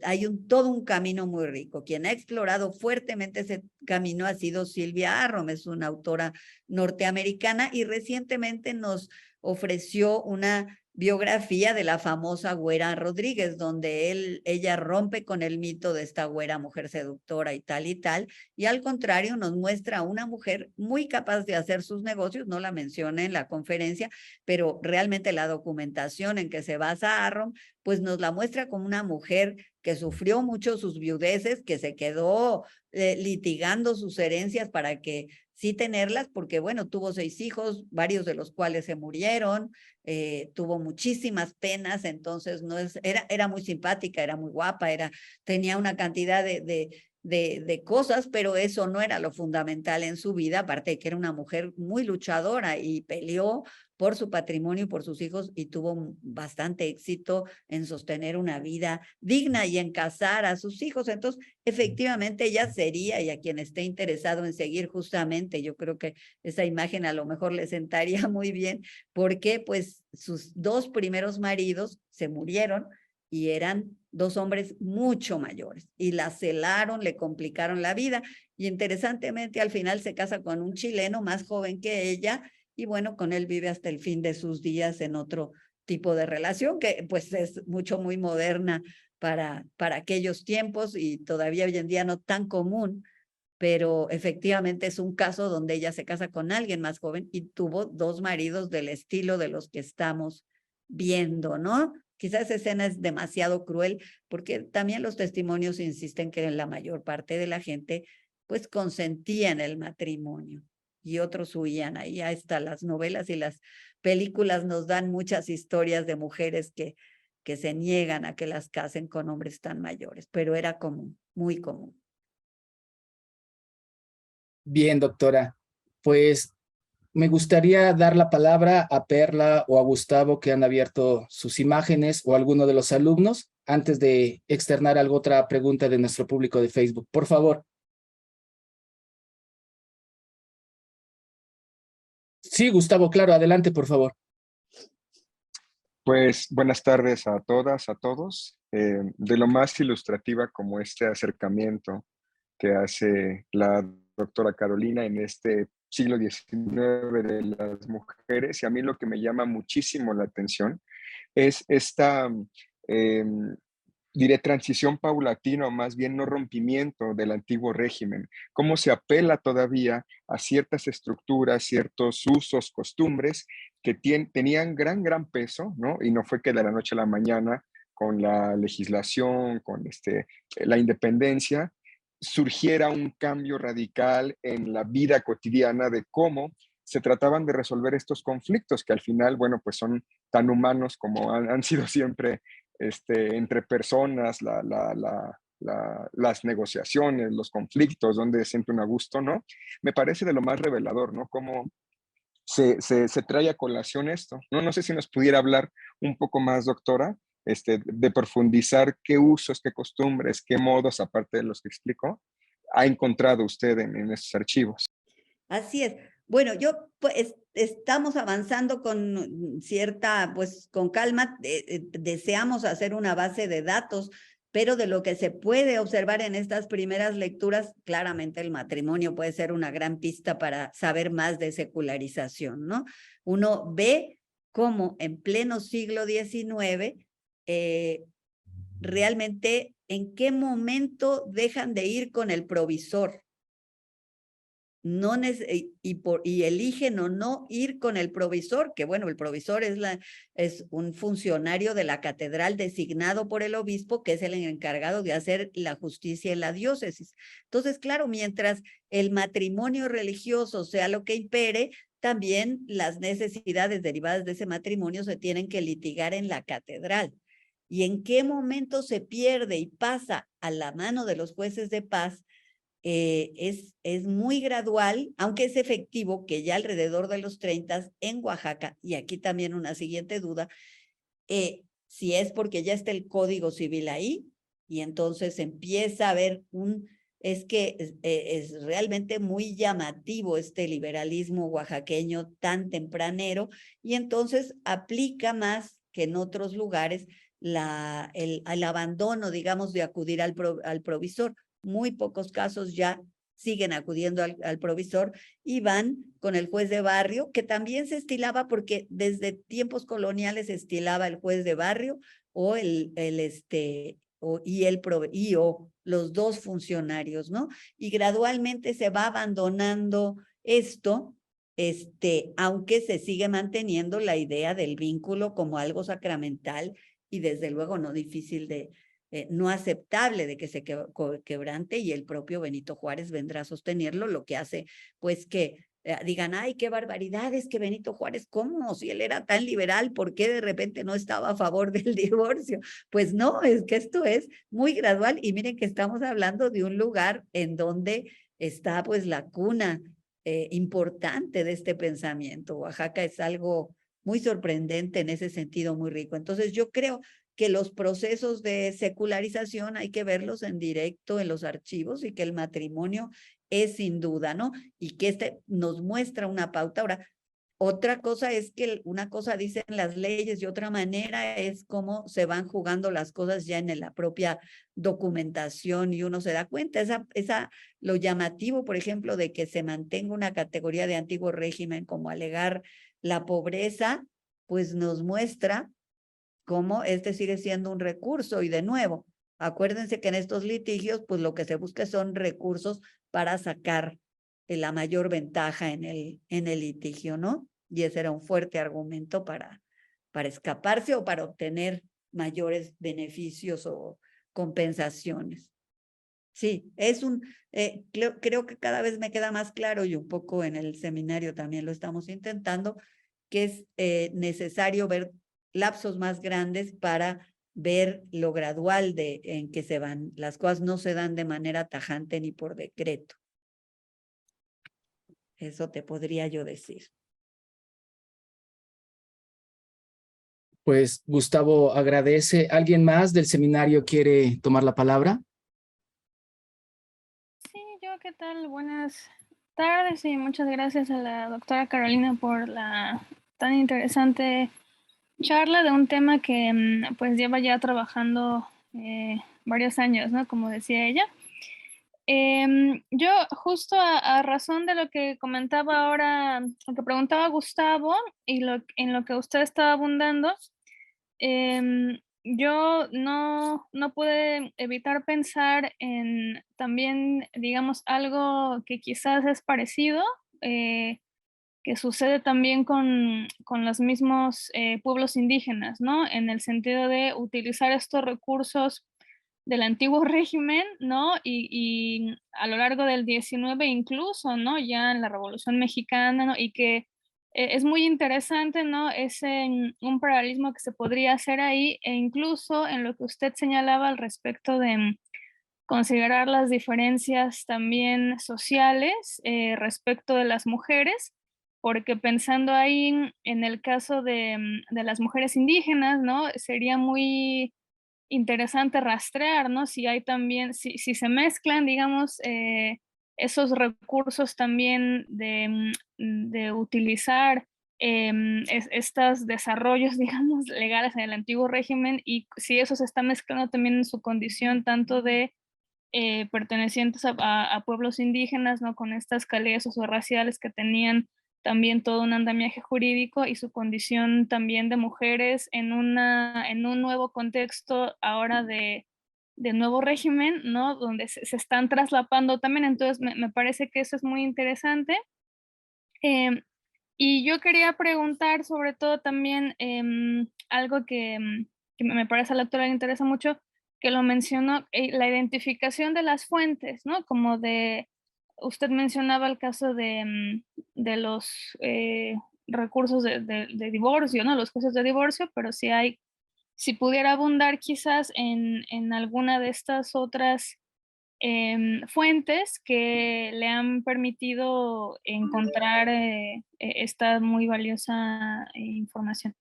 hay todo un camino muy rico. Quien ha explorado fuertemente ese camino ha sido Silvia Arrom, es una autora norteamericana y recientemente nos ofreció una biografía de la famosa Güera Rodríguez, donde ella rompe con el mito de esta güera mujer seductora y tal, y al contrario nos muestra a una mujer muy capaz de hacer sus negocios, no la mencioné en la conferencia, pero realmente la documentación en que se basa Arrom, pues nos la muestra como una mujer que sufrió mucho sus viudeces, que se quedó litigando sus herencias para que sí tenerlas, porque bueno, tuvo 6 hijos, varios de los cuales se murieron, tuvo muchísimas penas, entonces era muy simpática, era muy guapa, tenía una cantidad de cosas, pero eso no era lo fundamental en su vida, aparte de que era una mujer muy luchadora y peleó por su patrimonio y por sus hijos y tuvo bastante éxito en sostener una vida digna y en casar a sus hijos. Entonces, efectivamente, ella sería, y a quien esté interesado en seguir justamente, yo creo que esa imagen a lo mejor le sentaría muy bien, porque pues sus 2 primeros maridos se murieron y eran 2 hombres mucho mayores y la celaron, le complicaron la vida y interesantemente al final se casa con un chileno más joven que ella y bueno, con él vive hasta el fin de sus días en otro tipo de relación que pues es muy moderna para aquellos tiempos y todavía hoy en día no tan común, pero efectivamente es un caso donde ella se casa con alguien más joven y tuvo 2 maridos del estilo de los que estamos viendo, ¿no? Quizás esa escena es demasiado cruel porque también los testimonios insisten que la mayor parte de la gente pues consentía en el matrimonio y otros huían. Ahí hasta las novelas y las películas nos dan muchas historias de mujeres que se niegan a que las casen con hombres tan mayores, pero era común, muy común. Bien, doctora. Pues me gustaría dar la palabra a Perla o a Gustavo que han abierto sus imágenes o a alguno de los alumnos antes de externar alguna otra pregunta de nuestro público de Facebook. Por favor. Sí, Gustavo, claro, adelante, por favor. Pues buenas tardes a todas, a todos. De lo más ilustrativa como este acercamiento que hace la doctora Carolina en este siglo XIX de las mujeres, y a mí lo que me llama muchísimo la atención es esta, eh, diré, transición paulatina, o más bien no rompimiento del antiguo régimen, cómo se apela todavía a ciertas estructuras, ciertos usos, costumbres que tenían gran peso, ¿no? Y no fue que de la noche a la mañana, con la legislación, con la independencia, surgiera un cambio radical en la vida cotidiana de cómo se trataban de resolver estos conflictos que al final, bueno, pues son tan humanos como han sido siempre entre personas, las negociaciones, los conflictos, donde sienten a gusto, ¿no? Me parece de lo más revelador, ¿no? Cómo se trae a colación esto, ¿no? No sé si nos pudiera hablar un poco más, doctora, de profundizar qué usos, qué costumbres, qué modos, aparte de los que explicó, ha encontrado usted en estos archivos. Así es. Bueno, yo pues estamos avanzando con cierta, pues con calma, deseamos hacer una base de datos, pero de lo que se puede observar en estas primeras lecturas, claramente el matrimonio puede ser una gran pista para saber más de secularización, ¿no? Uno ve cómo en pleno siglo XIX, realmente en qué momento dejan de ir con el provisor. No y eligen o no ir con el provisor, que bueno, el provisor es un funcionario de la catedral designado por el obispo, que es el encargado de hacer la justicia en la diócesis. Entonces, claro, mientras el matrimonio religioso sea lo que impere, también las necesidades derivadas de ese matrimonio se tienen que litigar en la catedral. ¿Y en qué momento se pierde y pasa a la mano de los jueces de paz? Es muy gradual, aunque es efectivo que ya alrededor de los 30 en Oaxaca, y aquí también una siguiente duda, si es porque ya está el Código Civil ahí, y entonces empieza a haber es que es realmente muy llamativo este liberalismo oaxaqueño tan tempranero, y entonces aplica más que en otros lugares el abandono, digamos, de acudir al provisor. Muy pocos casos ya siguen acudiendo al provisor y van con el juez de barrio, que también se estilaba porque desde tiempos coloniales se estilaba el juez de barrio o o los dos funcionarios, ¿no? Y gradualmente se va abandonando esto, aunque se sigue manteniendo la idea del vínculo como algo sacramental y desde luego no difícil no aceptable de que se quebrante, y el propio Benito Juárez vendrá a sostenerlo, lo que hace pues que digan, ay, qué barbaridad, es que Benito Juárez, ¿cómo? Si él era tan liberal, ¿por qué de repente no estaba a favor del divorcio? Pues no, es que esto es muy gradual, y miren que estamos hablando de un lugar en donde está pues la cuna importante de este pensamiento. Oaxaca es algo muy sorprendente en ese sentido, muy rico. Entonces yo creo que los procesos de secularización hay que verlos en directo en los archivos, y que el matrimonio es sin duda, ¿no? Y que nos muestra una pauta. Ahora, otra cosa es que una cosa dicen las leyes y otra manera es cómo se van jugando las cosas ya en la propia documentación, y uno se da cuenta. Lo llamativo, por ejemplo, de que se mantenga una categoría de antiguo régimen como alegar la pobreza, pues nos muestra cómo sigue siendo un recurso. Y de nuevo, acuérdense que en estos litigios, pues lo que se busca son recursos para sacar la mayor ventaja en el litigio, ¿no? Y ese era un fuerte argumento para escaparse o para obtener mayores beneficios o compensaciones. Sí, creo que cada vez me queda más claro, y un poco en el seminario también lo estamos intentando, que es necesario ver lapsos más grandes para ver lo gradual en que se van. Las cosas no se dan de manera tajante ni por decreto. Eso te podría yo decir. Pues Gustavo agradece. ¿Alguien más del seminario quiere tomar la palabra? Sí, yo, ¿qué tal? Buenas tardes y muchas gracias a la doctora Carolina por la tan interesante charla de un tema que pues lleva ya trabajando varios años, ¿no? Como decía ella. Yo justo a razón de lo que comentaba ahora, lo que preguntaba Gustavo y en lo que usted estaba abundando, yo no pude evitar pensar en también, digamos, algo que quizás es parecido, que sucede también con los mismos pueblos indígenas, ¿no? En el sentido de utilizar estos recursos del antiguo régimen, ¿no? Y a lo largo del 19 incluso, ¿no? Ya en la Revolución Mexicana, ¿no? Y que es muy interesante, ¿no? Un paralelismo que se podría hacer ahí, e incluso en lo que usted señalaba al respecto de considerar las diferencias también sociales respecto de las mujeres, porque pensando ahí en el caso de las mujeres indígenas, ¿no? Sería muy interesante rastrear, ¿no? Si hay también, si se mezclan, digamos, esos recursos también de utilizar estos desarrollos, digamos, legales en el antiguo régimen, y si eso se está mezclando también en su condición tanto de pertenecientes a pueblos indígenas, ¿no? Con estas calidades socioraciales que tenían también todo un andamiaje jurídico y su condición también de mujeres en un nuevo contexto ahora de nuevo régimen, ¿no? Donde se están traslapando también. Entonces, me parece que eso es muy interesante. Em, y yo quería preguntar sobre todo también algo que me parece a la autora le interesa mucho, que lo mencionó, la identificación de las fuentes, ¿no? Como usted mencionaba el caso de los recursos de divorcio, ¿no? Los casos de divorcio, pero si pudiera abundar quizás en alguna de estas otras fuentes que le han permitido encontrar esta muy valiosa información.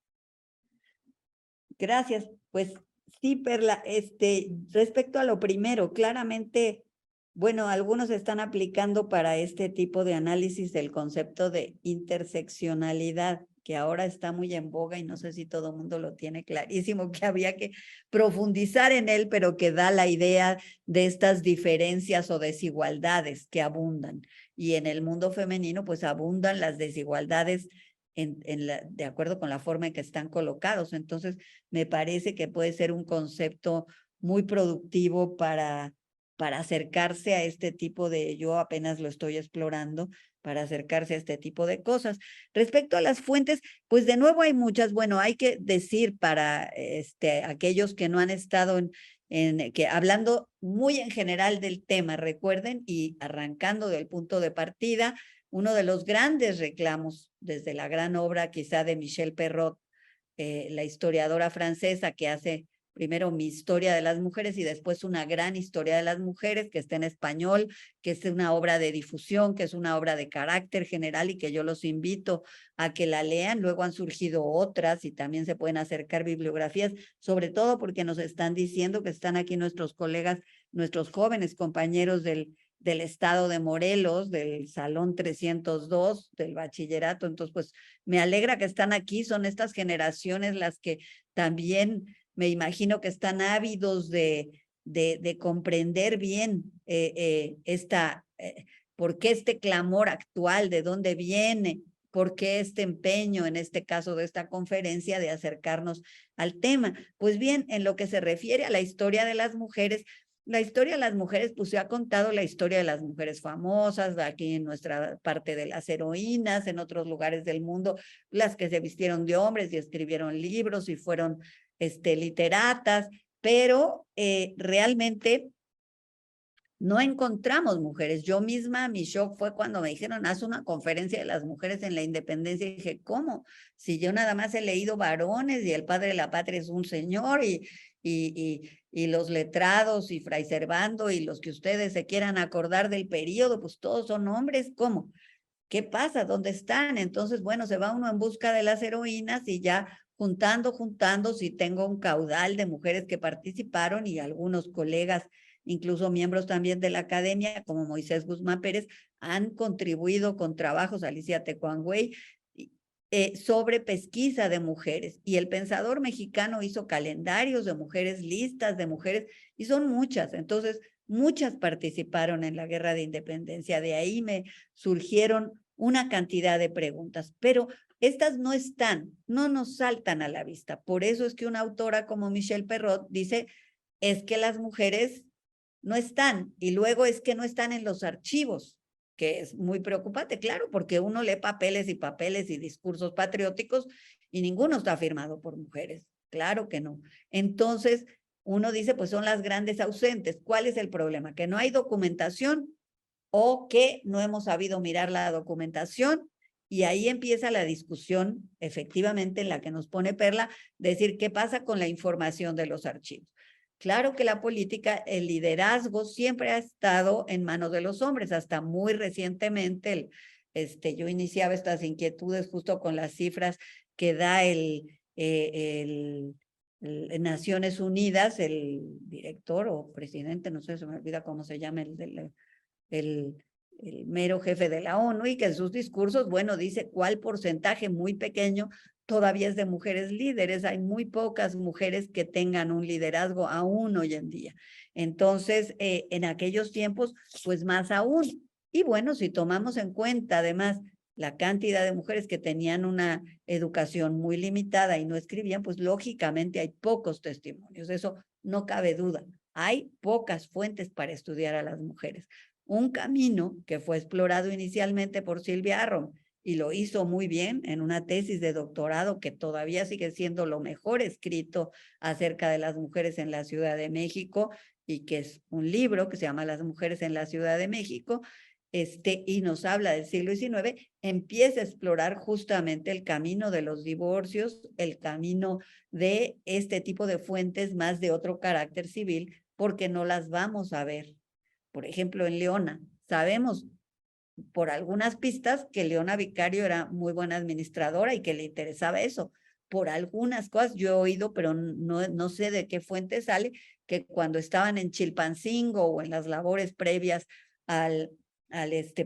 Gracias. Pues sí, Perla, respecto a lo primero, claramente, bueno, algunos están aplicando para este tipo de análisis el concepto de interseccionalidad, que ahora está muy en boga y no sé si todo el mundo lo tiene clarísimo, que había que profundizar en él, pero que da la idea de estas diferencias o desigualdades que abundan. Y en el mundo femenino, pues abundan las desigualdades de acuerdo con la forma en que están colocados. Entonces, me parece que puede ser un concepto muy productivo para acercarse a este tipo yo apenas lo estoy explorando, para acercarse a este tipo de cosas. Respecto a las fuentes, pues de nuevo hay muchas. Bueno, hay que decir para aquellos que no han estado que hablando muy en general del tema, recuerden, y arrancando del punto de partida, uno de los grandes reclamos desde la gran obra quizá de Michel Perrot, la historiadora francesa que hace primero Mi historia de las mujeres y después Una gran historia de las mujeres, que está en español, que es una obra de difusión, que es una obra de carácter general y que yo los invito a que la lean. Luego han surgido otras y también se pueden acercar bibliografías, sobre todo porque nos están diciendo que están aquí nuestros colegas, nuestros jóvenes compañeros del estado de Morelos, del Salón 302, del bachillerato. Entonces, pues me alegra que están aquí. Son estas generaciones las que también me imagino que están ávidos de comprender bien por qué este clamor actual, de dónde viene, por qué este empeño, en este caso de esta conferencia, de acercarnos al tema. Pues bien, en lo que se refiere a la historia de las mujeres, la historia de las mujeres, pues se ha contado la historia de las mujeres famosas, aquí en nuestra parte de las heroínas, en otros lugares del mundo, las que se vistieron de hombres y escribieron libros y fueron literatas, pero realmente no encontramos mujeres. Yo misma, mi shock fue cuando me dijeron, haz una conferencia de las mujeres en la independencia. Y dije, ¿cómo? Si yo nada más he leído varones y el padre de la patria es un señor y los letrados y Fray Servando y los que ustedes se quieran acordar del periodo, pues todos son hombres. ¿Cómo? ¿Qué pasa? ¿Dónde están? Entonces, bueno, se va uno en busca de las heroínas y ya juntando, si tengo un caudal de mujeres que participaron y algunos colegas, incluso miembros también de la academia, como Moisés Guzmán Pérez, han contribuido con trabajos, Alicia Tecuangüey, sobre pesquisa de mujeres. Y el pensador mexicano hizo calendarios de mujeres, listas de mujeres, y son muchas. Entonces, muchas participaron en la Guerra de Independencia, de ahí me surgieron una cantidad de preguntas, pero estas no están, no nos saltan a la vista. Por eso es que una autora como Michelle Perrot dice, es que las mujeres no están, y luego es que no están en los archivos, que es muy preocupante, claro, porque uno lee papeles y discursos patrióticos y ninguno está firmado por mujeres, claro que no. Entonces, uno dice, pues son las grandes ausentes. ¿Cuál es el problema? Que no hay documentación o que no hemos sabido mirar la documentación, y ahí empieza la discusión, efectivamente, en la que nos pone Perla, decir qué pasa con la información de los archivos. Claro que la política, el liderazgo siempre ha estado en manos de los hombres, hasta muy recientemente. Yo iniciaba estas inquietudes justo con las cifras que da Naciones Unidas, el director o presidente, no sé, se me olvida cómo se llama, el mero jefe de la ONU, y que en sus discursos, bueno, dice cuál porcentaje muy pequeño todavía es de mujeres líderes. Hay muy pocas mujeres que tengan un liderazgo aún hoy en día. Entonces, en aquellos tiempos, pues más aún. Y bueno, si tomamos en cuenta además la cantidad de mujeres que tenían una educación muy limitada y no escribían, pues lógicamente hay pocos testimonios. Eso no cabe duda. Hay pocas fuentes para estudiar a las mujeres. Un camino que fue explorado inicialmente por Silvia Arrom, y lo hizo muy bien en una tesis de doctorado que todavía sigue siendo lo mejor escrito acerca de las mujeres en la Ciudad de México, y que es un libro que se llama Las mujeres en la Ciudad de México, y nos habla del siglo XIX, empieza a explorar justamente el camino de los divorcios, el camino de este tipo de fuentes más de otro carácter civil, porque no las vamos a ver. Por ejemplo, en Leona, sabemos por algunas pistas que Leona Vicario era muy buena administradora y que le interesaba eso. Por algunas cosas yo he oído, pero no sé de qué fuente sale, que cuando estaban en Chilpancingo o en las labores previas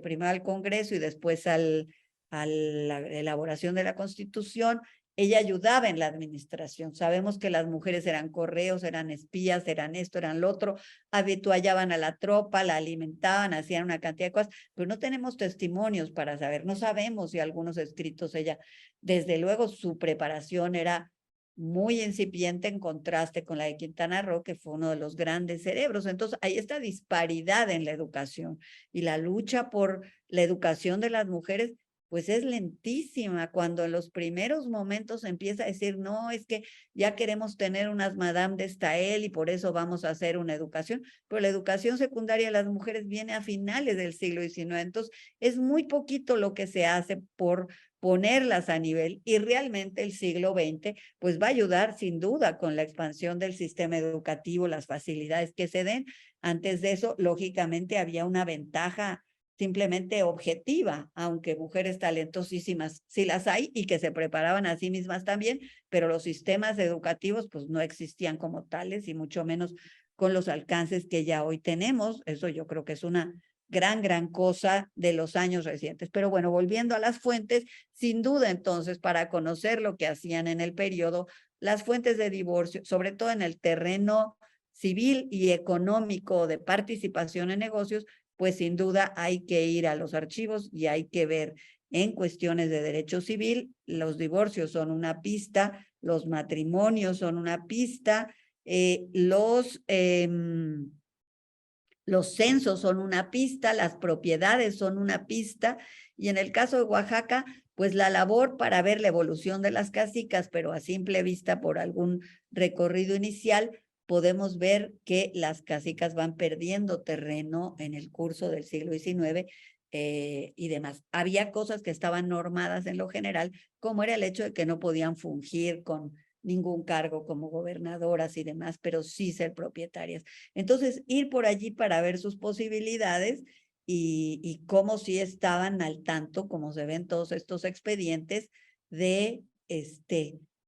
primero al Congreso y después a la elaboración de la Constitución, ella ayudaba en la administración. Sabemos que las mujeres eran correos, eran espías, eran esto, eran lo otro, habituallaban a la tropa, la alimentaban, hacían una cantidad de cosas, pero no tenemos testimonios para saber, no sabemos si algunos escritos ella, desde luego su preparación era muy incipiente en contraste con la de Quintana Roo, que fue uno de los grandes cerebros. Entonces, hay esta disparidad en la educación, y la lucha por la educación de las mujeres pues es lentísima. Cuando en los primeros momentos empieza a decir, no, es que ya queremos tener unas Madame de Staël y por eso vamos a hacer una educación, pero la educación secundaria de las mujeres viene a finales del siglo XIX, entonces es muy poquito lo que se hace por ponerlas a nivel, y realmente el siglo XX pues va a ayudar sin duda con la expansión del sistema educativo, las facilidades que se den. Antes de eso, lógicamente había una ventaja simplemente objetiva, aunque mujeres talentosísimas sí las hay y que se preparaban a sí mismas también, pero los sistemas educativos pues no existían como tales, y mucho menos con los alcances que ya hoy tenemos. Eso yo creo que es una gran cosa de los años recientes. Pero bueno, volviendo a las fuentes, sin duda entonces, para conocer lo que hacían en el periodo, las fuentes de divorcio, sobre todo en el terreno civil y económico de participación en negocios, pues sin duda hay que ir a los archivos y hay que ver en cuestiones de derecho civil. Los divorcios son una pista, los matrimonios son una pista, los censos son una pista, las propiedades son una pista, y en el caso de Oaxaca, pues la labor para ver la evolución de las cacicas, pero a simple vista por algún recorrido inicial, podemos ver que las cacicas van perdiendo terreno en el curso del siglo XIX y demás. Había cosas que estaban normadas en lo general, como era el hecho de que no podían fungir con ningún cargo como gobernadoras y demás, pero sí ser propietarias. Entonces, ir por allí para ver sus posibilidades y cómo sí estaban al tanto, como se ven todos estos expedientes,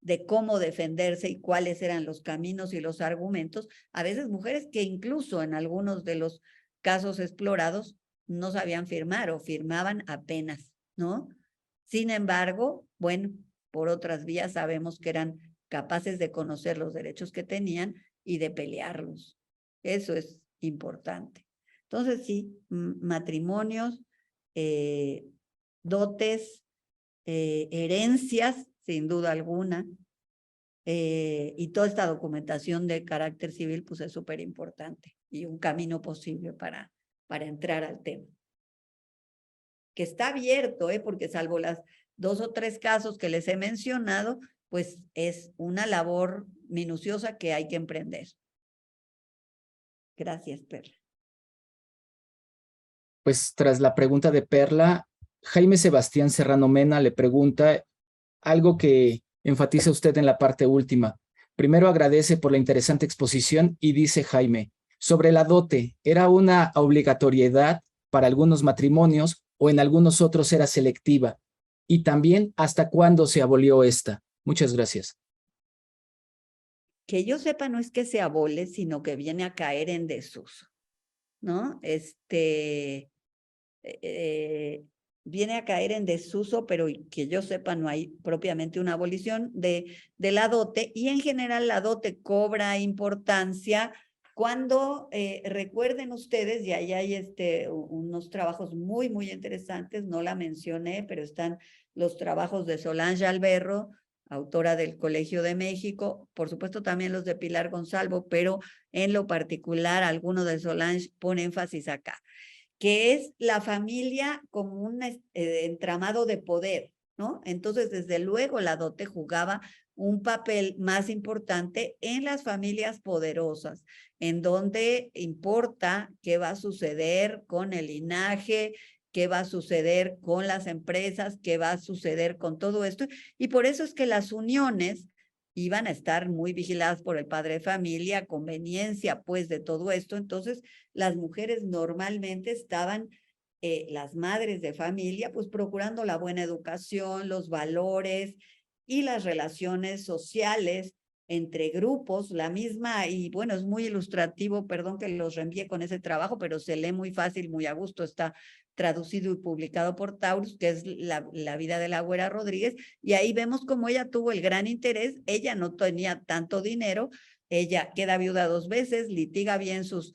de cómo defenderse y cuáles eran los caminos y los argumentos. A veces mujeres que incluso en algunos de los casos explorados no sabían firmar o firmaban apenas, ¿no? Sin embargo, bueno, por otras vías sabemos que eran capaces de conocer los derechos que tenían y de pelearlos. Eso es importante. Entonces, sí, matrimonios, dotes, herencias, sin duda alguna, y toda esta documentación de carácter civil, pues es súper importante y un camino posible para entrar al tema. Que está abierto, porque salvo las 2 o 3 casos que les he mencionado, pues es una labor minuciosa que hay que emprender. Gracias, Perla. Pues tras la pregunta de Perla, Jaime Sebastián Serrano Mena le pregunta algo que enfatiza usted en la parte última. Primero agradece por la interesante exposición y dice Jaime, sobre la dote, ¿era una obligatoriedad para algunos matrimonios o en algunos otros era selectiva? Y también, ¿hasta cuándo se abolió esta? Muchas gracias. Que yo sepa, no es que se abole, sino que viene a caer en desuso, ¿no? Viene a caer en desuso, pero que yo sepa no hay propiamente una abolición de la dote, y en general la dote cobra importancia cuando, recuerden ustedes, y ahí hay unos trabajos muy, muy interesantes, no la mencioné, pero están los trabajos de Solange Alberro, autora del Colegio de México, por supuesto también los de Pilar Gonzalvo, pero en lo particular alguno de Solange pone énfasis acá, que es la familia como un entramado de poder, ¿no? Entonces, desde luego, la dote jugaba un papel más importante en las familias poderosas, en donde importa qué va a suceder con el linaje, qué va a suceder con las empresas, qué va a suceder con todo esto, y por eso es que las uniones iban a estar muy vigiladas por el padre de familia, conveniencia pues de todo esto. Entonces las mujeres normalmente estaban, las madres de familia, pues procurando la buena educación, los valores y las relaciones sociales entre grupos, la misma, y bueno, es muy ilustrativo, perdón que los reenvíe con ese trabajo, pero se lee muy fácil, muy a gusto, está traducido y publicado por Taurus, que es la vida de la Güera Rodríguez, y ahí vemos cómo ella tuvo el gran interés. Ella no tenía tanto dinero, ella queda viuda 2 veces, litiga bien sus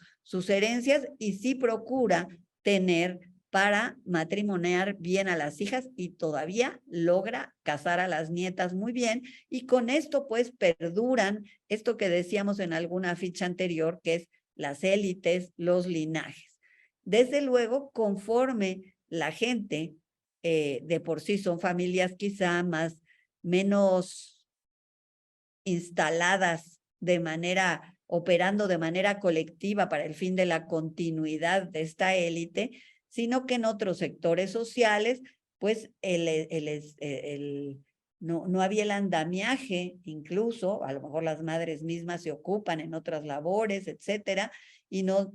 herencias y sí procura tener para matrimoniar bien a las hijas, y todavía logra casar a las nietas muy bien, y con esto pues perduran esto que decíamos en alguna ficha anterior, que es las élites, los linajes. Desde luego, conforme la gente de por sí son familias quizá menos instaladas operando de manera colectiva para el fin de la continuidad de esta élite, sino que en otros sectores sociales, pues no había el andamiaje, incluso, a lo mejor las madres mismas se ocupan en otras labores, etcétera, y no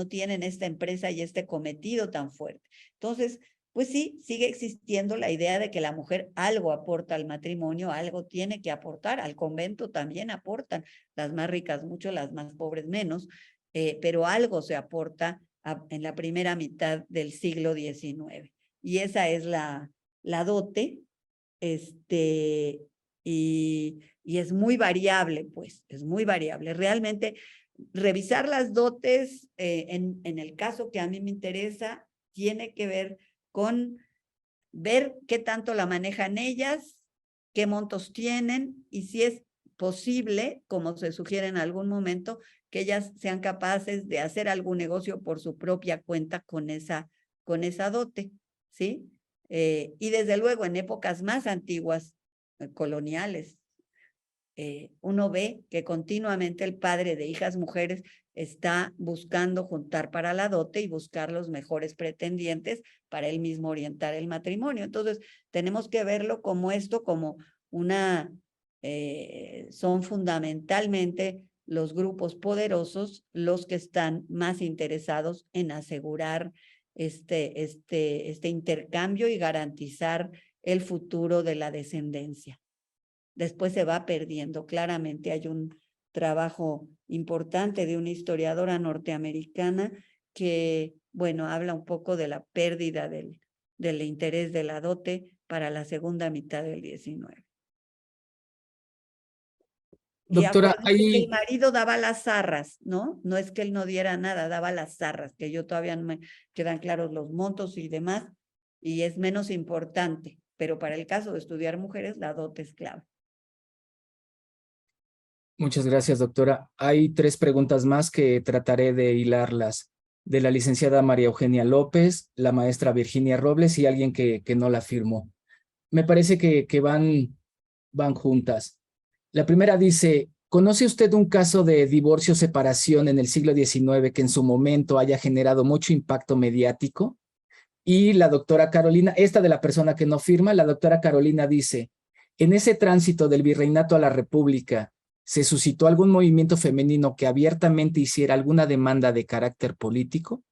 tienen esta empresa y este cometido tan fuerte. Entonces, pues sí, sigue existiendo la idea de que la mujer algo aporta al matrimonio, algo tiene que aportar. Al convento también aportan, las más ricas mucho, las más pobres menos, pero algo se aporta en la primera mitad del siglo XIX. Y esa es la dote, y es muy variable, pues, es muy variable. Realmente, revisar las dotes, en el caso que a mí me interesa, tiene que ver con ver qué tanto la manejan ellas, qué montos tienen, y si es posible, como se sugiere en algún momento, que ellas sean capaces de hacer algún negocio por su propia cuenta con esa dote, ¿sí? Y desde luego en épocas más antiguas, coloniales, uno ve que continuamente el padre de hijas mujeres está buscando juntar para la dote y buscar los mejores pretendientes para él mismo orientar el matrimonio. Entonces, tenemos que verlo como esto, como son fundamentalmente los grupos poderosos los que están más interesados en asegurar este intercambio y garantizar el futuro de la descendencia. Después se va perdiendo. Claramente hay un trabajo importante de una historiadora norteamericana que, bueno, habla un poco de la pérdida del interés de la dote para la segunda mitad del XIX. Y Doctora, acuérdense que el marido daba las zarras, ¿no? No es que él no diera nada, daba las zarras, que yo todavía no me quedan claros los montos y demás, y es menos importante, pero para el caso de estudiar mujeres, la dote es clave. muchas gracias, doctora. Hay 3 preguntas más que trataré de hilarlas, de la licenciada María Eugenia López, la maestra Virginia Robles y alguien que no la firmó. Me parece que van juntas. La primera dice, ¿conoce usted un caso de divorcio-separación en el siglo XIX que en su momento haya generado mucho impacto mediático? Y la doctora Carolina, esta de la persona que no firma, la doctora Carolina dice, en ese tránsito del virreinato a la república, ¿se suscitó algún movimiento femenino que abiertamente hiciera alguna demanda de carácter político?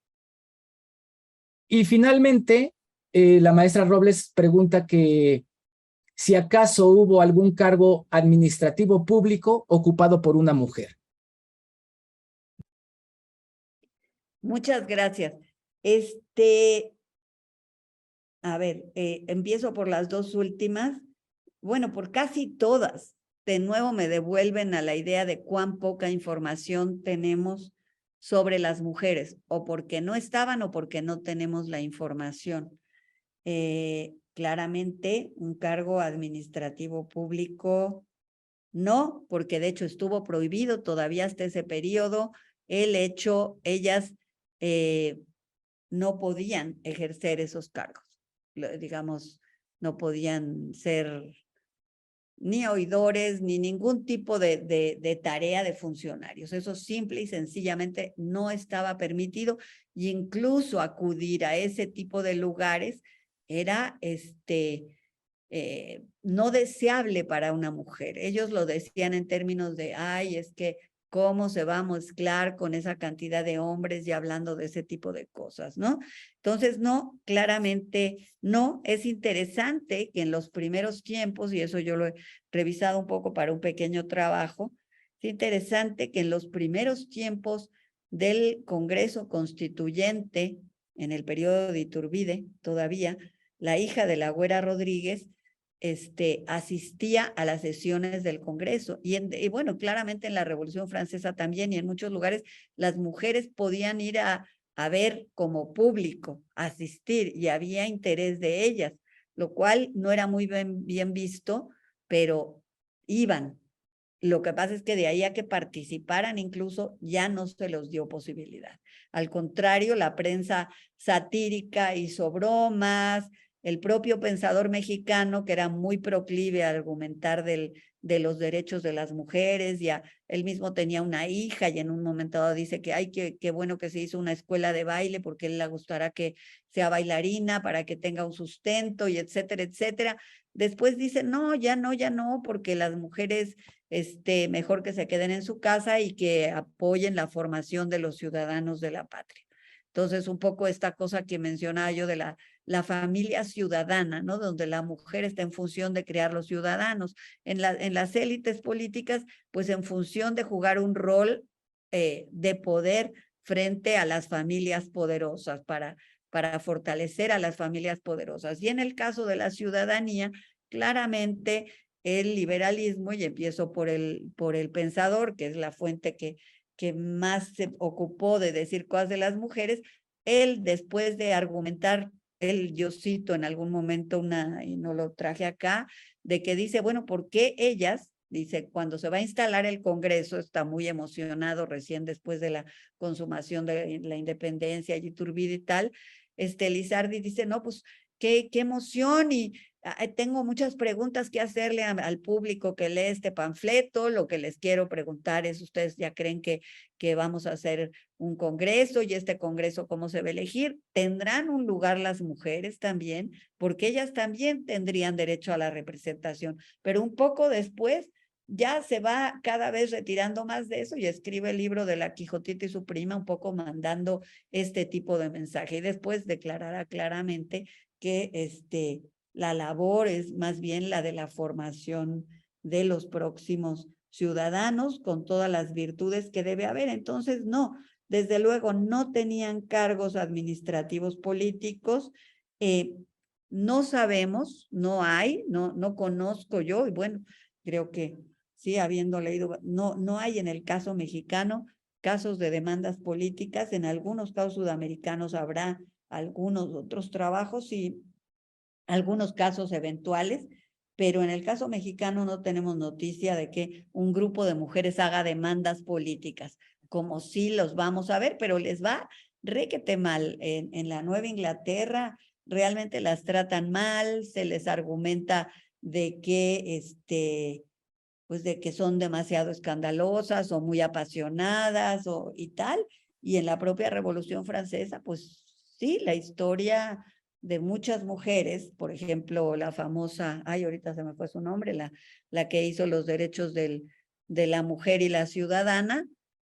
Y finalmente, la maestra Robles pregunta que si acaso hubo algún cargo administrativo público ocupado por una mujer. Muchas gracias. A ver, empiezo por las 2 últimas. Bueno, por casi todas. De nuevo me devuelven a la idea de cuán poca información tenemos sobre las mujeres, o porque no estaban o porque no tenemos la información. Claramente, un cargo administrativo público, no, porque de hecho estuvo prohibido todavía hasta ese periodo el hecho, ellas no podían ejercer esos cargos, digamos, no podían ser ni oidores, ni ningún tipo de tarea de funcionarios. Eso simple y sencillamente no estaba permitido, y incluso acudir a ese tipo de lugares era no deseable para una mujer. Ellos lo decían en términos de, ay, es que cómo se va a mezclar con esa cantidad de hombres y hablando de ese tipo de cosas, ¿no? Entonces, no, claramente no. Es interesante que en los primeros tiempos, y eso yo lo he revisado un poco para un pequeño trabajo, es interesante que en los primeros tiempos del Congreso Constituyente, en el periodo de Iturbide, todavía, la hija de la Güera Rodríguez, asistía a las sesiones del Congreso. Y bueno, claramente en la Revolución Francesa también, y en muchos lugares, las mujeres podían ir a ver como público, asistir, y había interés de ellas, lo cual no era muy bien visto, pero iban. Lo que pasa es que de ahí a que participaran incluso ya no se les dio posibilidad. Al contrario, la prensa satírica hizo bromas, el propio pensador mexicano, que era muy proclive a argumentar de los derechos de las mujeres, ya él mismo tenía una hija y en un momento dado dice que ay, qué bueno que se hizo una escuela de baile porque él le gustará que sea bailarina para que tenga un sustento y etcétera, etcétera. Después dice, no, ya no, porque las mujeres mejor que se queden en su casa y que apoyen la formación de los ciudadanos de la patria. Entonces, un poco esta cosa que mencionaba yo de la familia ciudadana, ¿no? Donde la mujer está en función de crear los ciudadanos. En las élites políticas, pues en función de jugar un rol de poder frente a las familias poderosas, para fortalecer a las familias poderosas. Y en el caso de la ciudadanía, claramente el liberalismo, y empiezo por el pensador, que es la fuente que más se ocupó de decir cosas de las mujeres, él después de argumentar, yo cito en algún momento y no lo traje acá, de que dice, bueno, ¿por qué ellas? Dice, cuando se va a instalar el Congreso, está muy emocionado recién después de la consumación de la independencia y Iturbide y tal, Lizardi dice, no, pues qué emoción, y tengo muchas preguntas que hacerle al público que lee este panfleto. Lo que les quiero preguntar es, ¿ustedes ya creen que vamos a hacer un congreso? Y este congreso, ¿cómo se va a elegir? ¿Tendrán un lugar las mujeres también? Porque ellas también tendrían derecho a la representación. Pero un poco después ya se va cada vez retirando más de eso y escribe el libro de La Quijotita y su prima, un poco mandando este tipo de mensaje. Y después declarará claramente que la labor es más bien la de la formación de los próximos ciudadanos con todas las virtudes que debe haber. Entonces, no, desde luego no tenían cargos administrativos políticos, no sabemos, no hay, no conozco yo, y bueno, creo que sí, habiendo leído, no hay en el caso mexicano casos de demandas políticas. En algunos casos sudamericanos habrá algunos otros trabajos y algunos casos eventuales, pero en el caso mexicano no tenemos noticia de que un grupo de mujeres haga demandas políticas, como sí los vamos a ver, pero les va requete mal. En la Nueva Inglaterra realmente las tratan mal, se les argumenta de que pues de que son demasiado escandalosas o muy apasionadas y tal. Y en la propia Revolución Francesa, pues sí, la historia de muchas mujeres, por ejemplo, la famosa, ahorita se me fue su nombre, la que hizo los derechos de la mujer y la ciudadana.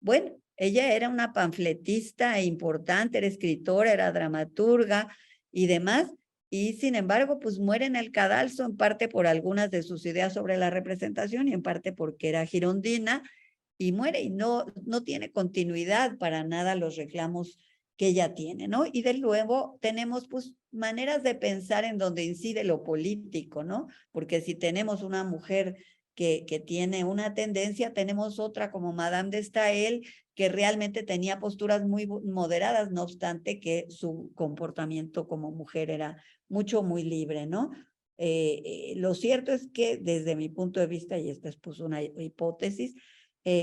Bueno, ella era una panfletista importante, era escritora, era dramaturga y demás, y sin embargo, pues muere en el cadalso, en parte por algunas de sus ideas sobre la representación y en parte porque era girondina, y muere y no tiene continuidad para nada los reclamos que ella tiene, ¿no? Y de luego tenemos pues maneras de pensar en donde incide lo político, ¿no? Porque si tenemos una mujer que tiene una tendencia, tenemos otra como Madame de Staël, que realmente tenía posturas muy moderadas, no obstante que su comportamiento como mujer era muy libre, ¿no? Lo cierto es que desde mi punto de vista, y esta es pues una hipótesis,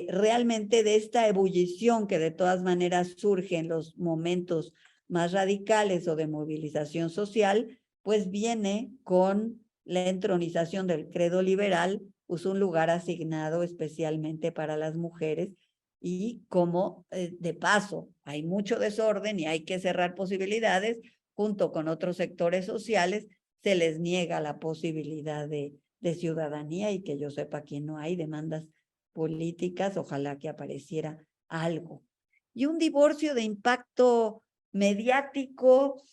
realmente de esta ebullición que de todas maneras surge en los momentos más radicales o de movilización social, pues viene con la entronización del credo liberal, pues un lugar asignado especialmente para las mujeres, y como de paso hay mucho desorden y hay que cerrar posibilidades, junto con otros sectores sociales, se les niega la posibilidad de ciudadanía, y que yo sepa aquí no hay demandas políticas, ojalá que apareciera algo. Y un divorcio de impacto mediático,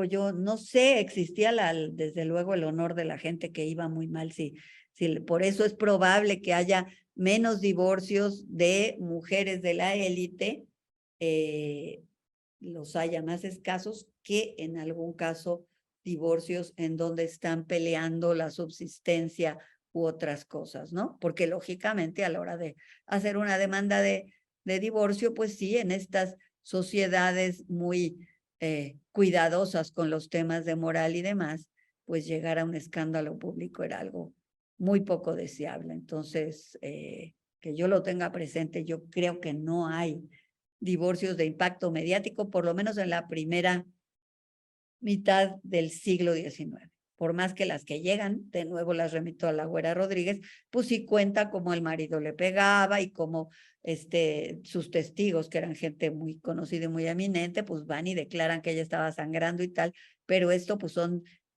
yo no sé, existía desde luego el honor de la gente que iba muy mal, por eso es probable que haya menos divorcios de mujeres de la élite, los haya más escasos que en algún caso divorcios en donde están peleando la subsistencia u otras cosas, ¿no? Porque lógicamente a la hora de hacer una demanda de divorcio, pues sí, en estas sociedades muy cuidadosas con los temas de moral y demás, pues llegar a un escándalo público era algo muy poco deseable. Entonces, que yo lo tenga presente, yo creo que no hay divorcios de impacto mediático, por lo menos en la primera mitad del siglo XIX. Por más que las que llegan, de nuevo las remito a la Güera Rodríguez, pues sí cuenta cómo el marido le pegaba y cómo sus testigos, que eran gente muy conocida y muy eminente, pues van y declaran que ella estaba sangrando y tal, pero esto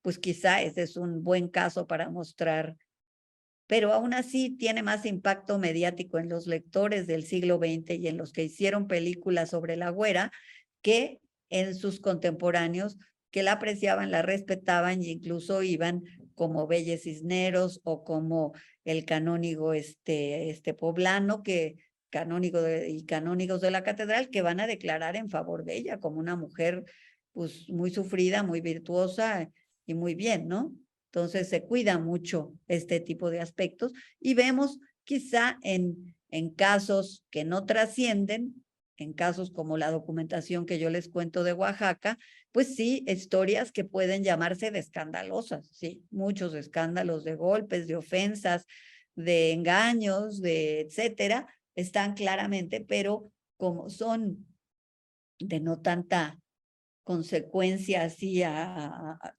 pues quizá ese es un buen caso para mostrar, pero aún así tiene más impacto mediático en los lectores del siglo XX y en los que hicieron películas sobre la Güera que en sus contemporáneos, que la apreciaban, la respetaban e incluso iban como Belle Cisneros o como el canónigo poblano, y canónigos de la catedral, que van a declarar en favor de ella como una mujer pues muy sufrida, muy virtuosa y muy bien, ¿no? Entonces se cuida mucho este tipo de aspectos y vemos quizá en casos que no trascienden, en casos como la documentación que yo les cuento de Oaxaca, pues sí, historias que pueden llamarse de escandalosas, sí, muchos escándalos de golpes, de ofensas, de engaños, de etcétera, están claramente, pero como son de no tanta consecuencia así,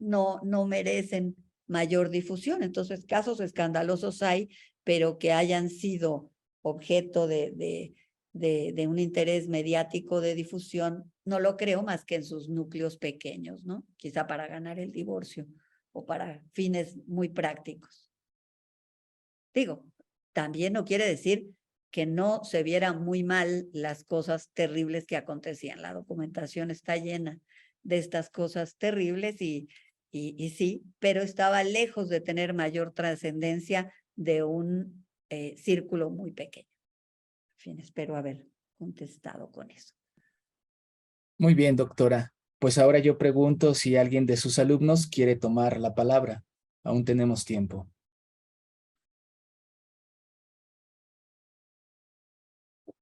no merecen mayor difusión. Entonces, casos escandalosos hay, pero que hayan sido objeto de un interés mediático de difusión, no lo creo, más que en sus núcleos pequeños, ¿no? Quizá para ganar el divorcio o para fines muy prácticos. Digo, también no quiere decir que no se vieran muy mal las cosas terribles que acontecían. La documentación está llena de estas cosas terribles y sí, pero estaba lejos de tener mayor trascendencia de un círculo muy pequeño. En fin, espero haber contestado con eso. Muy bien, doctora. pues ahora yo pregunto si alguien de sus alumnos quiere tomar la palabra. Aún tenemos tiempo.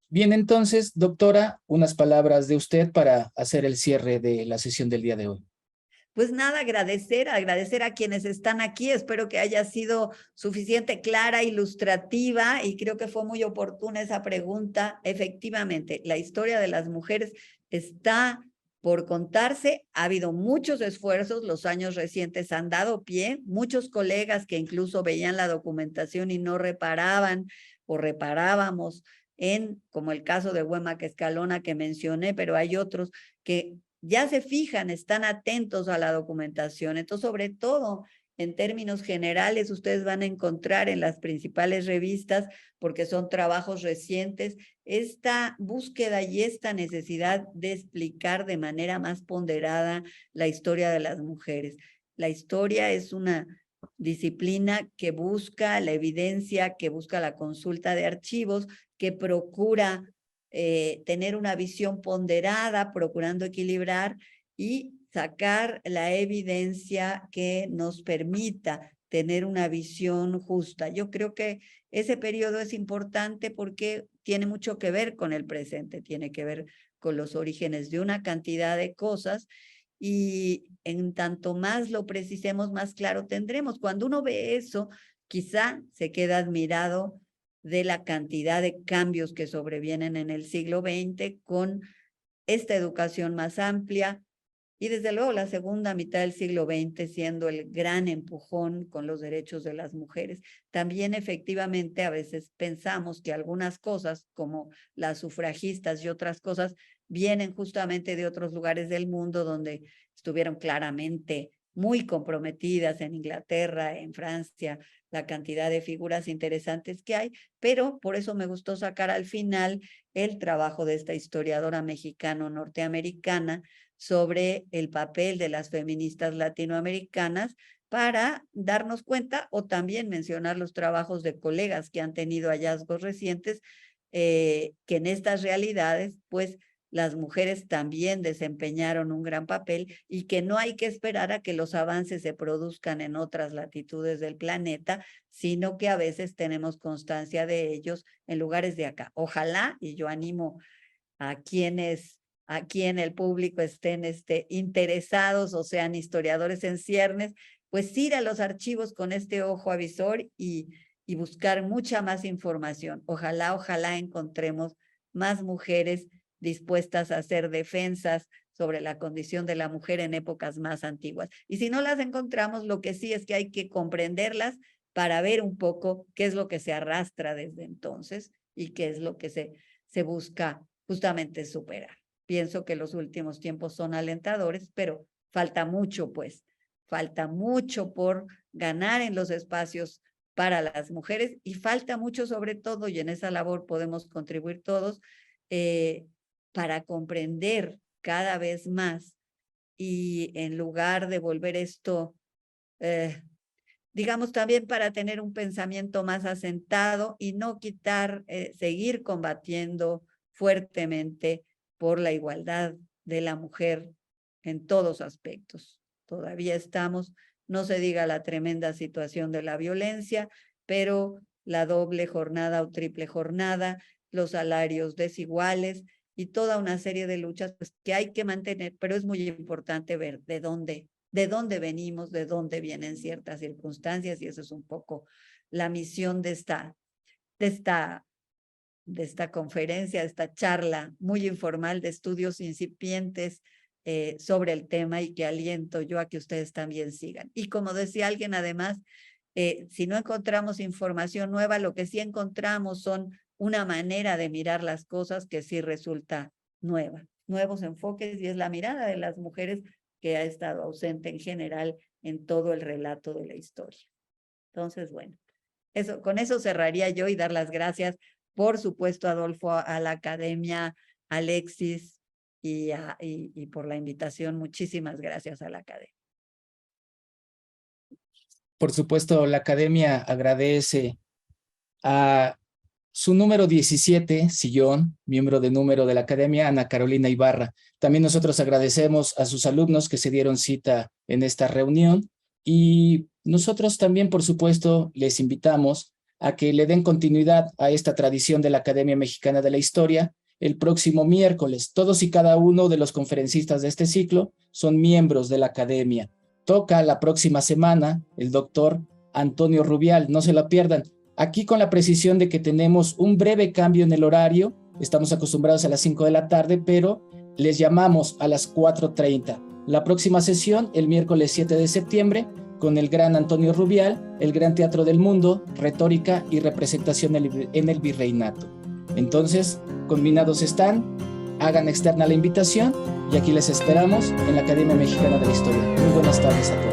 Bien, entonces, doctora, unas palabras de usted para hacer el cierre de la sesión del día de hoy. Pues nada, agradecer a quienes están aquí. Espero que haya sido suficiente, clara, ilustrativa, y creo que fue muy oportuna esa pregunta. Efectivamente, la historia de las mujeres está por contarse. Ha habido muchos esfuerzos, los años recientes han dado pie, muchos colegas que incluso veían la documentación y no reparaban o reparábamos como el caso de Huemaca Escalona que mencioné, pero hay otros que ya se fijan, están atentos a la documentación. Entonces, sobre todo, en términos generales, ustedes van a encontrar en las principales revistas, porque son trabajos recientes, esta búsqueda y esta necesidad de explicar de manera más ponderada la historia de las mujeres. La historia es una disciplina que busca la evidencia, que busca la consulta de archivos, que procura tener una visión ponderada, procurando equilibrar y sacar la evidencia que nos permita tener una visión justa. Yo creo que ese periodo es importante porque tiene mucho que ver con el presente, tiene que ver con los orígenes de una cantidad de cosas, y en tanto más lo precisemos, más claro tendremos. Cuando uno ve eso, quizá se queda admirado de la cantidad de cambios que sobrevienen en el siglo XX con esta educación más amplia, y desde luego la segunda mitad del siglo XX siendo el gran empujón con los derechos de las mujeres. También efectivamente a veces pensamos que algunas cosas como las sufragistas y otras cosas vienen justamente de otros lugares del mundo donde estuvieron claramente muy comprometidas, en Inglaterra, en Francia, la cantidad de figuras interesantes que hay, pero por eso me gustó sacar al final el trabajo de esta historiadora mexicano-norteamericana sobre el papel de las feministas latinoamericanas, para darnos cuenta o también mencionar los trabajos de colegas que han tenido hallazgos recientes, que en estas realidades, pues, las mujeres también desempeñaron un gran papel, y que no hay que esperar a que los avances se produzcan en otras latitudes del planeta, sino que a veces tenemos constancia de ellos en lugares de acá. Ojalá, y yo animo a quienes aquí en el público estén interesados o sean historiadores en ciernes, pues ir a los archivos con este ojo avisor y buscar mucha más información. Ojalá encontremos más mujeres dispuestas a hacer defensas sobre la condición de la mujer en épocas más antiguas. Y si no las encontramos, lo que sí es que hay que comprenderlas para ver un poco qué es lo que se arrastra desde entonces y qué es lo que se busca justamente superar. Pienso que los últimos tiempos son alentadores, pero falta mucho, pues, falta mucho por ganar en los espacios para las mujeres, y falta mucho sobre todo, y en esa labor podemos contribuir todos, para comprender cada vez más, y en lugar de volver esto, digamos, también para tener un pensamiento más asentado y no seguir combatiendo fuertemente por la igualdad de la mujer en todos aspectos. Todavía estamos, no se diga la tremenda situación de la violencia, pero la doble jornada o triple jornada, los salarios desiguales y toda una serie de luchas, pues, que hay que mantener, pero es muy importante ver de dónde venimos, de dónde vienen ciertas circunstancias, y eso es un poco la misión de esta conferencia, de esta charla muy informal de estudios incipientes sobre el tema, y que aliento yo a que ustedes también sigan. Y como decía alguien, además, si no encontramos información nueva, lo que sí encontramos son una manera de mirar las cosas que sí resulta nueva, nuevos enfoques, y es la mirada de las mujeres que ha estado ausente en general en todo el relato de la historia. Entonces, bueno, con eso cerraría yo, y dar las gracias, por supuesto, Adolfo, a la academia, Alexis, y por la invitación. Muchísimas gracias a la academia. Por supuesto, la academia agradece a su número 17, sillón, miembro de número de la Academia, Ana Carolina Ibarra. También nosotros agradecemos a sus alumnos que se dieron cita en esta reunión y nosotros también, por supuesto, les invitamos a que le den continuidad a esta tradición de la Academia Mexicana de la Historia. El próximo miércoles, todos y cada uno de los conferencistas de este ciclo son miembros de la Academia. Toca la próxima semana el doctor Antonio Rubial, no se la pierdan. Aquí con la precisión de que tenemos un breve cambio en el horario, estamos acostumbrados a las 5 de la tarde, pero les llamamos a las 4:30. La próxima sesión, el miércoles 7 de septiembre, con el gran Antonio Rubial, el Gran Teatro del Mundo, Retórica y Representación en el Virreinato. Entonces, combinados están, hagan externa la invitación y aquí les esperamos en la Academia Mexicana de la Historia. Muy buenas tardes a todos.